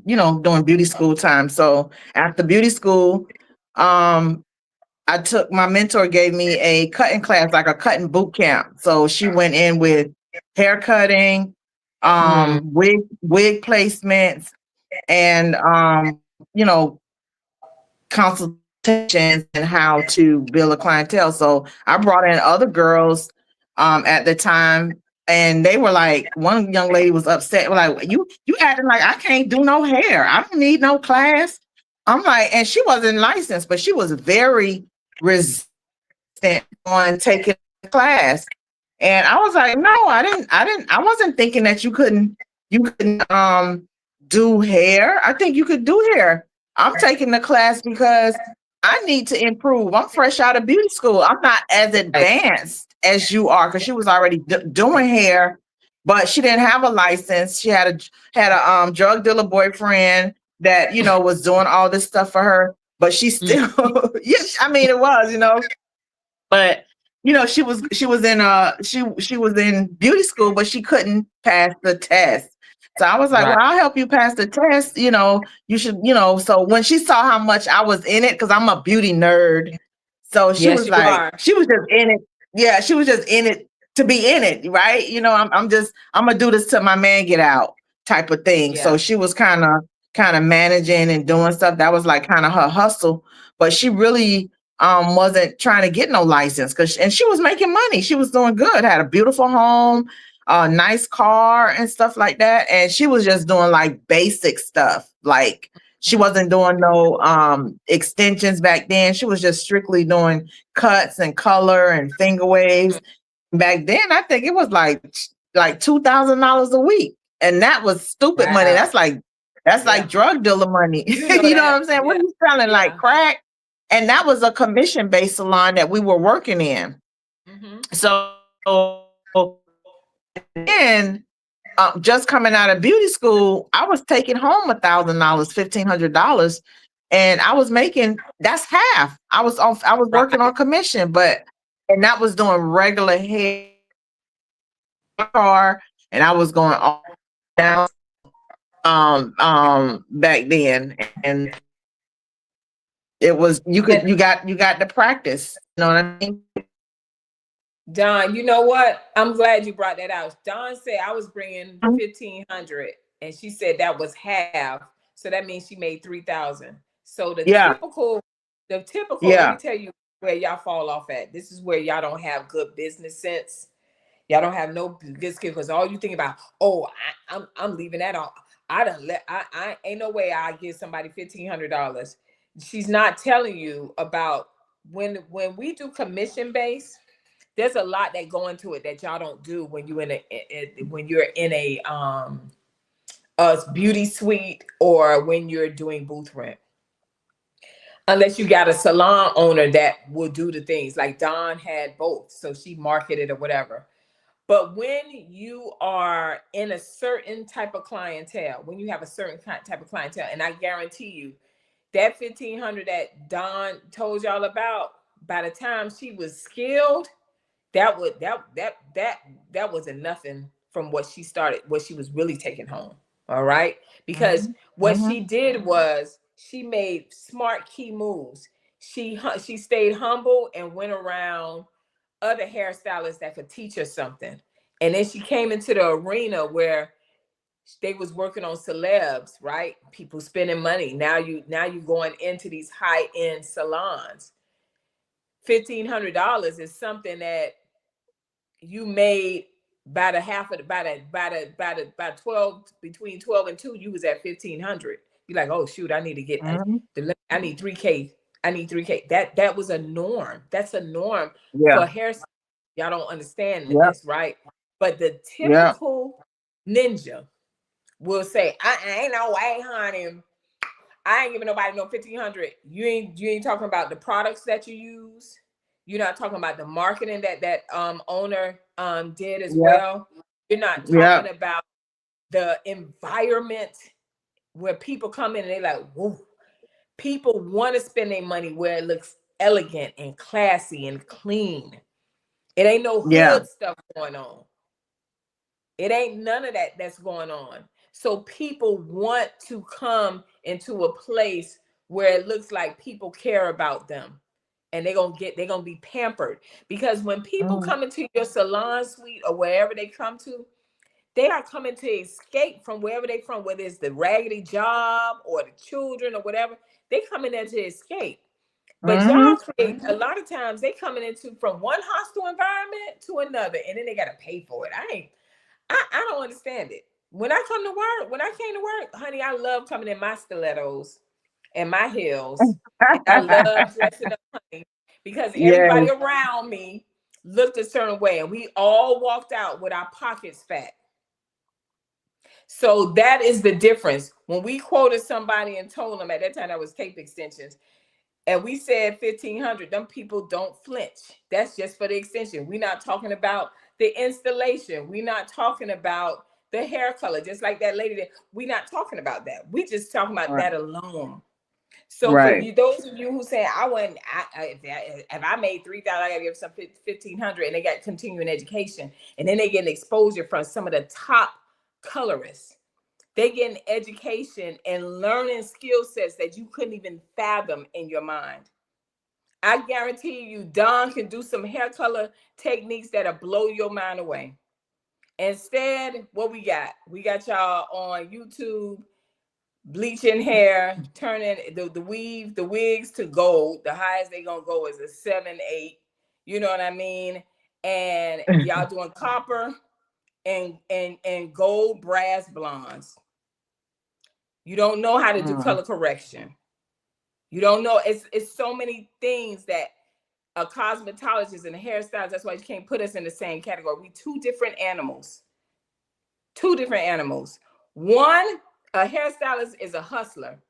Speaker 2: during beauty school time. So after beauty school, my mentor gave me a cutting class, like a cutting boot camp. So she went in with hair cutting, wig placements, and consultations and how to build a clientele. So I brought in other girls at the time and they were like, one young lady was upset, like, you acting like I can't do no hair. I don't need no class. I'm like, and she wasn't licensed, but she was very resistant on taking the class. And I was like, no, I wasn't thinking that you couldn't do hair. I think you could do hair. I'm taking the class because I need to improve. I'm fresh out of beauty school. I'm not as advanced as you are, because she was already doing hair, but she didn't have a license. She had a drug dealer boyfriend that was doing all this stuff for her, but she still yes, I mean it was, but she was in beauty school, but she couldn't pass the test. So I was like,
Speaker 1: Right.
Speaker 2: well, I'll help you pass the test. You should, so when she saw how much I was in it, because I'm a beauty nerd. So she
Speaker 1: Yes,
Speaker 2: was
Speaker 1: you
Speaker 2: like,
Speaker 1: are.
Speaker 2: she was just in it. Yeah, she was just in it to be in it, right? I'm gonna do this till my man get out type of thing.
Speaker 1: Yeah.
Speaker 2: So she was kind of managing and doing stuff. That was like kind of her hustle, but she really wasn't trying to get no license, and she was making money. She was doing good, had a beautiful home, a nice car and stuff like that. And she was just doing like basic stuff. Like she wasn't doing no extensions back then. She was just strictly doing cuts and color and finger waves. Back then, I think it was like $2,000 a week. And that was stupid money.
Speaker 1: Wow.
Speaker 2: That's
Speaker 1: Yeah.
Speaker 2: like drug dealer money.
Speaker 1: You know
Speaker 2: You know what
Speaker 1: that.
Speaker 2: I'm saying? What
Speaker 1: Yeah.
Speaker 2: are you selling,
Speaker 1: Yeah.
Speaker 2: like crack? And that was a commission-based salon that we were working in.
Speaker 1: Mm-hmm.
Speaker 2: So then, just coming out of beauty school, I was taking home $1,000, $1,500, and I was making, that's half. I was working on commission, and that was doing regular hair, and I was going all down back then, and it was you got the practice. You know what I mean?
Speaker 1: Don, you know what? I'm glad you brought that out. Don said I was bringing 1,500, and she said that was half. So that means she made 3,000. So the
Speaker 2: Yeah,
Speaker 1: typical, let me
Speaker 2: yeah.
Speaker 1: tell you where y'all fall off at. This is where y'all don't have good business sense. Y'all don't have no good skill, because all you think about, oh, I'm leaving that off. I ain't no way I give somebody $1,500. She's not telling you about when we do commission based. There's a lot that go into it that y'all don't do when you when you're in a beauty suite, or when you're doing booth rent. Unless you got a salon owner that will do the things, like Dawn had both, so she marketed or whatever. But when you are in a certain type of clientele, when you have a certain type of clientele, and I guarantee you that 1,500 that Dawn told y'all about, by the time she was skilled, that would that wasn't nothing from what she was really taking home. All right, because what
Speaker 2: Mm-hmm.
Speaker 1: she did was she made smart key moves. She stayed humble and went around other hairstylists that could teach her something, and then she came into the arena where they was working on celebs, right? People spending money. Now you going into these high-end salons. $1,500 is something that you made by the half of the by 12, between 12 and 2, you was at 1,500. You're like, oh shoot, I need to get
Speaker 2: Mm-hmm.
Speaker 1: I need 3K. I need 3K. That was a norm. That's a norm
Speaker 2: Yeah.
Speaker 1: for hair. Y'all don't understand
Speaker 2: Yep.
Speaker 1: this, right? But the
Speaker 2: Yep.
Speaker 1: typical ninja will say, I ain't no way, honey. I ain't giving nobody no 1,500. You ain't talking about the products that you use. You're not talking about the marketing that owner did as
Speaker 2: Yep.
Speaker 1: well. You're not talking
Speaker 2: Yep.
Speaker 1: about the environment where people come in and they're like, whoa. People want to spend their money where it looks elegant and classy and clean. It ain't no
Speaker 2: Yeah.
Speaker 1: hood stuff going on. It ain't none of that that's going on. So people want to come into a place where it looks like people care about them, and they're gonna be pampered. Because when people
Speaker 2: Mm-hmm.
Speaker 1: come into your salon suite or wherever they come to, they are coming to escape from wherever they from, whether it's the raggedy job or the children or whatever. They come in there to escape. But y'all create, a lot of times they coming into from one hostile environment to another, and then they got to pay for it. I don't understand it. When I come to work, when I came to work, honey, I love coming in my stilettos and my heels. And I love dressing up, honey, because
Speaker 2: Yes.
Speaker 1: everybody around me looked a certain way, and we all walked out with our pockets fat. So that is the difference. When we quoted somebody and told them, at that time that was tape extensions, and we said 1,500, them people don't flinch. That's just for the extension. We're not talking about the installation. We're not talking about the hair color, just like that lady. We're not talking about that. We just talking about that alone. So for you, those of you who say I wouldn't, if I made 3,000, I gotta give some 1,500, and they got continuing education, and then they get an exposure from some of the top colorists. They get an education and learning skill sets that you couldn't even fathom in your mind. I guarantee you, Don can do some hair color techniques that'll blow your mind away. Instead, what we got? We got y'all on YouTube bleaching hair, turning the wigs to gold. The highest they gonna go is a 7, 8. You know what I mean? And y'all doing copper and gold brass blondes. You don't know how to do color correction. You don't know. It's so many things that a cosmetologist and a hairstylist, that's why you can't put us in the same category. We two different animals. Two different animals. One, a hairstylist is a hustler.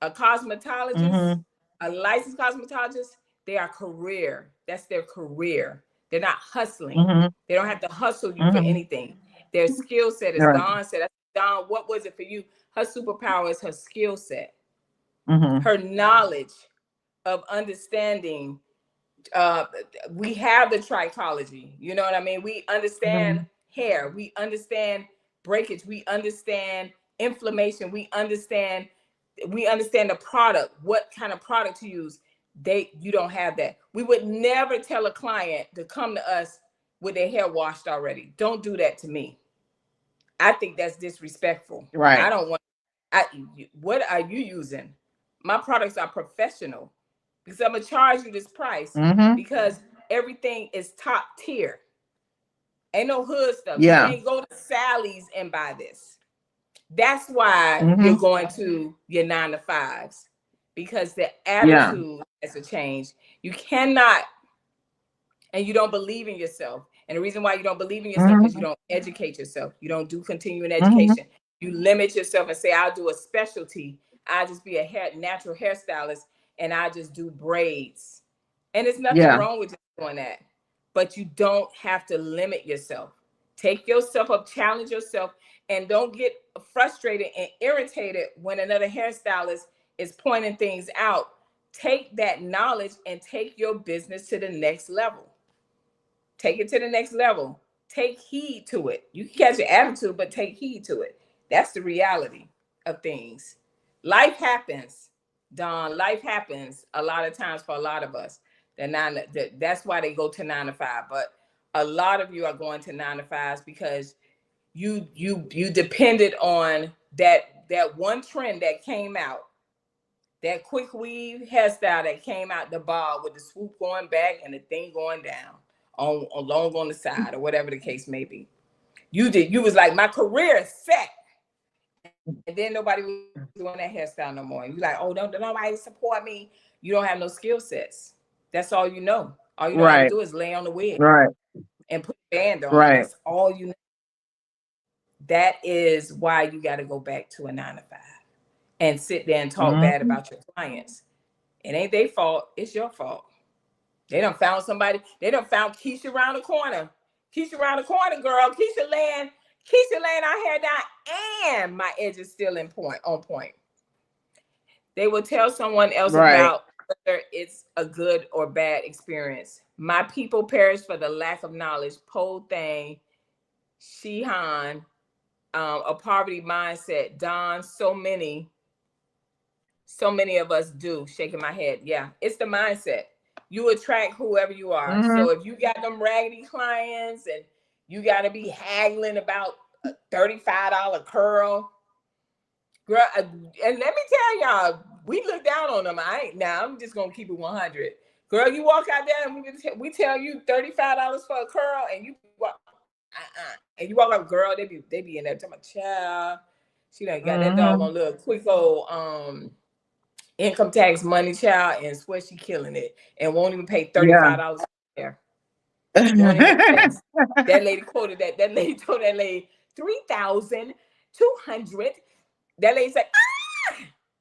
Speaker 1: A cosmetologist, a licensed cosmetologist, they are career. That's their career. They're not hustling. They don't have to hustle you for anything. Their skill set, as Dawn said. Dawn, what was it for you? Her superpower is her skill set, her knowledge of understanding. We have the trichology. You know what I mean? We understand hair. We understand breakage. We understand inflammation. We understand the product, what kind of product to use. You don't have that. We would never tell a client to come to us with their hair washed already. Don't do that to me. I think that's disrespectful.
Speaker 2: Right.
Speaker 1: I don't want. What are you using? My products are professional, because I'm gonna charge you this price because everything is top tier. Ain't no hood stuff. You can't go to Sally's and buy this. That's why you're going to your 9 to 5s, because the attitude has to change. You cannot, and you don't believe in yourself. And the reason why you don't believe in yourself is you don't educate yourself. You don't do continuing education. You limit yourself and say, I'll do a specialty. I'll just be a natural hairstylist, and I just do braids. And there's nothing wrong with just doing that. But you don't have to limit yourself. Take yourself up, challenge yourself, and don't get frustrated and irritated when another hairstylist is pointing things out. Take that knowledge and take your business to the next level. Take it to the next level. Take heed to it. You can catch your attitude, but take heed to it. That's the reality of things. Life happens, Dawn. Life happens a lot of times for a lot of us. That's why they go to 9 to 5. But a lot of you are going to 9 to 5s because you depended on that one trend that came out, that quick weave hairstyle that came out the bar with the swoop going back and the thing going down along on the side, or whatever the case may be. You was like, my career is set. And then nobody was doing that hairstyle no more. And you're like, oh, don't nobody support me. You don't have no skill sets. That's all you know. All you know how to do is lay on the wig and put a band on. That's all you know. That is why you got to go back to a 9 to 5 and sit there and talk bad about your clients. It ain't their fault. It's your fault. They done found somebody. They done found Keisha around the corner. Keisha around the corner, girl. Keisha laying our hair down, and my edge is still on point. They will tell someone else about whether it's a good or bad experience. My people perish for the lack of knowledge. Po Thang, Shihan, a poverty mindset. Don, so many of us do. Shaking my head. Yeah, it's the mindset. You attract whoever you are. So if you got them raggedy clients and you got to be haggling about a $35 curl, girl, and let me tell y'all, we look down on them. I'm just gonna keep it 100. Girl, you walk out there and we tell you $35 for a curl, and you walk, and you walk up, girl, they be in there talking about, child, she done got that doggone little quick old income tax money, child, and swear she killing it, and won't even pay $35 there. Won't even pay. That lady quoted that. That lady told that lady 3,200. That lady said,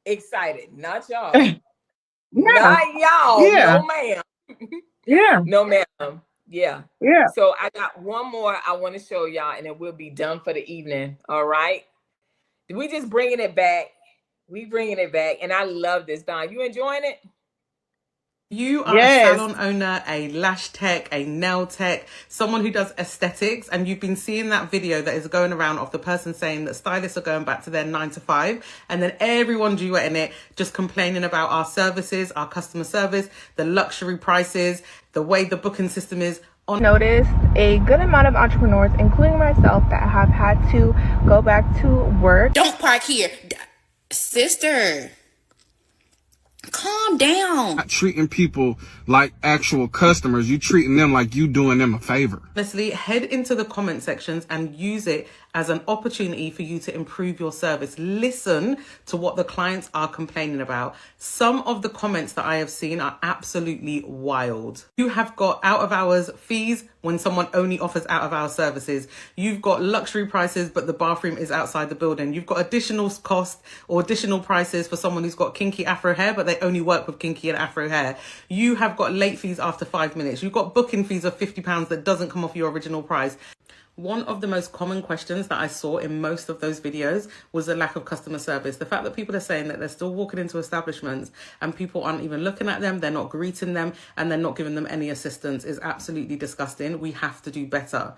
Speaker 1: excited, not y'all. Not y'all.
Speaker 2: Yeah.
Speaker 1: No, ma'am.
Speaker 2: Yeah.
Speaker 1: No, ma'am. Yeah.
Speaker 2: Yeah.
Speaker 1: So I got one more I want to show y'all, and then we'll be done for the evening. All right. We just bringing it back. We bringing it back, and I love this. Don, you enjoying it?
Speaker 5: You are a salon owner, a lash tech, a nail tech, someone who does aesthetics, and you've been seeing that video that is going around of the person saying that stylists are going back to their 9 to 5, and then everyone duetting it, just complaining about our services, our customer service, the luxury prices, the way the booking system is.
Speaker 3: Noticed a good amount of entrepreneurs, including myself, that have had to go back to work.
Speaker 8: Don't park here. Sister, calm down.
Speaker 9: Not treating people like actual customers. You treating them like you doing them a favor.
Speaker 5: Honestly, head into the comment sections and use it as an opportunity for you to improve your service. Listen to what the clients are complaining about. Some of the comments that I have seen are absolutely wild. You have got out of hours fees when someone only offers out of hours services. You've got luxury prices, but the bathroom is outside the building. You've got additional cost or additional prices for someone who's got kinky afro hair, but they only work with kinky and afro hair. You have got late fees after 5 minutes. You've got booking fees of £50 that doesn't come off your original price. One of the most common questions that I saw in most of those videos was the lack of customer service. The fact that people are saying that they're still walking into establishments and people aren't even looking at them, they're not greeting them, and they're not giving them any assistance is absolutely disgusting. We have to do better.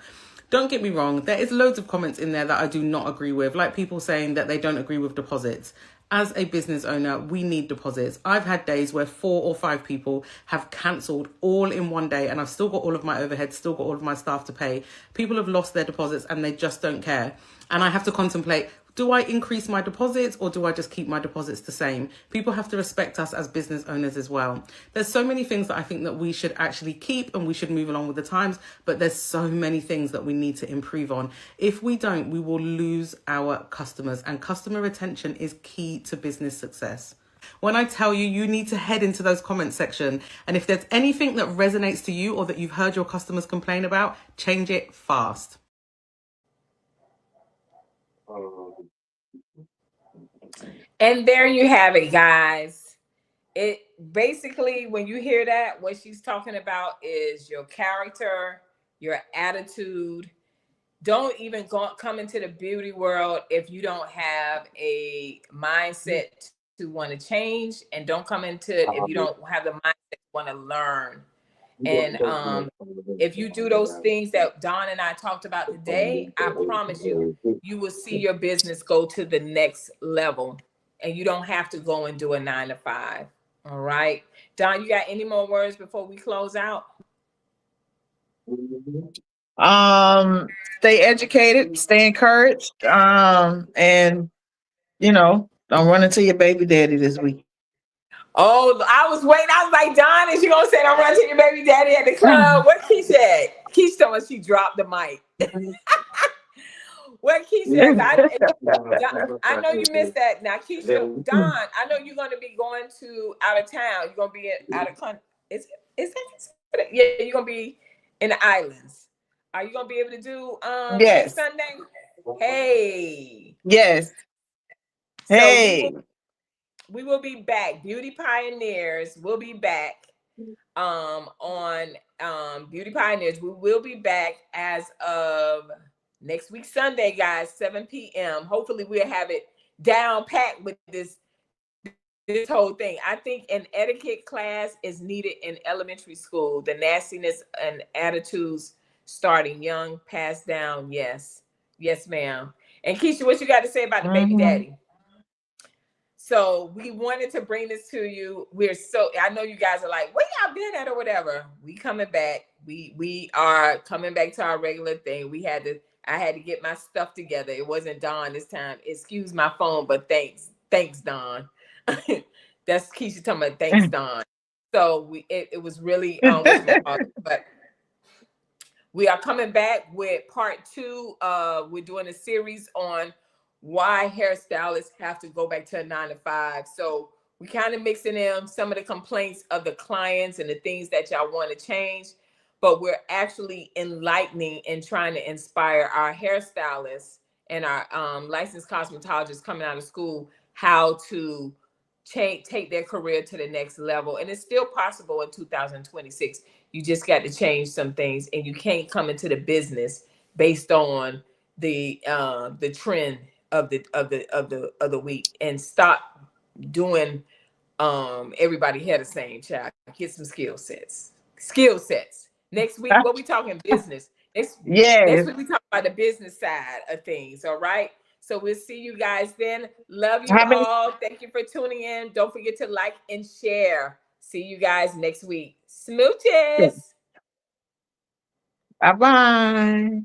Speaker 5: Don't get me wrong, there is loads of comments in there that I do not agree with, like people saying that they don't agree with deposits. As a business owner, we need deposits. I've had days where 4 or 5 people have cancelled all in one day, and I've still got all of my overheads, still got all of my staff to pay. People have lost their deposits and they just don't care. And I have to contemplate, do I increase my deposits or do I just keep my deposits the same? People have to respect us as business owners as well. There's so many things that I think that we should actually keep and we should move along with the times, but there's so many things that we need to improve on. If we don't, we will lose our customers, and customer retention is key to business success. When I tell you, you need to head into those comments section, and if there's anything that resonates to you or that you've heard your customers complain about, change it fast.
Speaker 1: And there you have it, guys. It basically, when you hear that, what she's talking about is your character, your attitude. Don't even come into the beauty world if you don't have a mindset to want to change, and don't come into it if you don't have the mindset to want to learn. And if you do those things that Dawn and I talked about today, I promise you, you will see your business go to the next level, and you don't have to go and do a 9 to 5. All right. Dawn, you got any more words before we close out?
Speaker 2: Stay educated, stay encouraged, and don't run into your baby daddy this week.
Speaker 1: Oh, I was waiting. I was like, Dawn, is she gonna say don't run to your baby daddy at the club? What Keisha said? Keisha told us she dropped the mic. What Keisha? I know you missed that. Now, Keisha, Dawn, I know you're gonna be going to out of town. You're gonna be out of country. Is that? Yeah, you're gonna be in the islands. Are you gonna be able to do
Speaker 2: yes.
Speaker 1: next Sunday? Hey.
Speaker 2: Yes.
Speaker 1: So
Speaker 2: hey.
Speaker 1: We will be back. Beauty Pioneers will be back on Beauty Pioneers. We will be back as of next week, Sunday, guys, 7 p.m. Hopefully we'll have it down packed with this whole thing. I think an etiquette class is needed in elementary school. The nastiness and attitudes starting young, passed down. Yes. Yes, ma'am. And Keisha, what you got to say about the baby daddy? So we wanted to bring this to you. I know you guys are like, where y'all been at or whatever. We coming back. We are coming back to our regular thing. I had to get my stuff together. It wasn't Dawn this time. Excuse my phone, but thanks, Dawn. That's Keisha talking about thanks, Don. So it was really whatchamacallit. But we are coming back with part 2. We're doing a series on why hairstylists have to go back to a 9 to 5. So we kind of mixing in some of the complaints of the clients and the things that y'all want to change, but we're actually enlightening and trying to inspire our hairstylists and our licensed cosmetologists coming out of school how to take their career to the next level. And it's still possible in 2026. You just got to change some things, and you can't come into the business based on the trend of the week, and stop doing everybody had the same child. Get some skill sets. Next week, what we talking business. Next
Speaker 2: Yes.
Speaker 1: week we talk about the business side of things. All right. So we'll see you guys then. Love you
Speaker 2: How many-
Speaker 1: all. Thank you for tuning in. Don't forget to like and share. See you guys next week. Smooches.
Speaker 2: Bye-bye.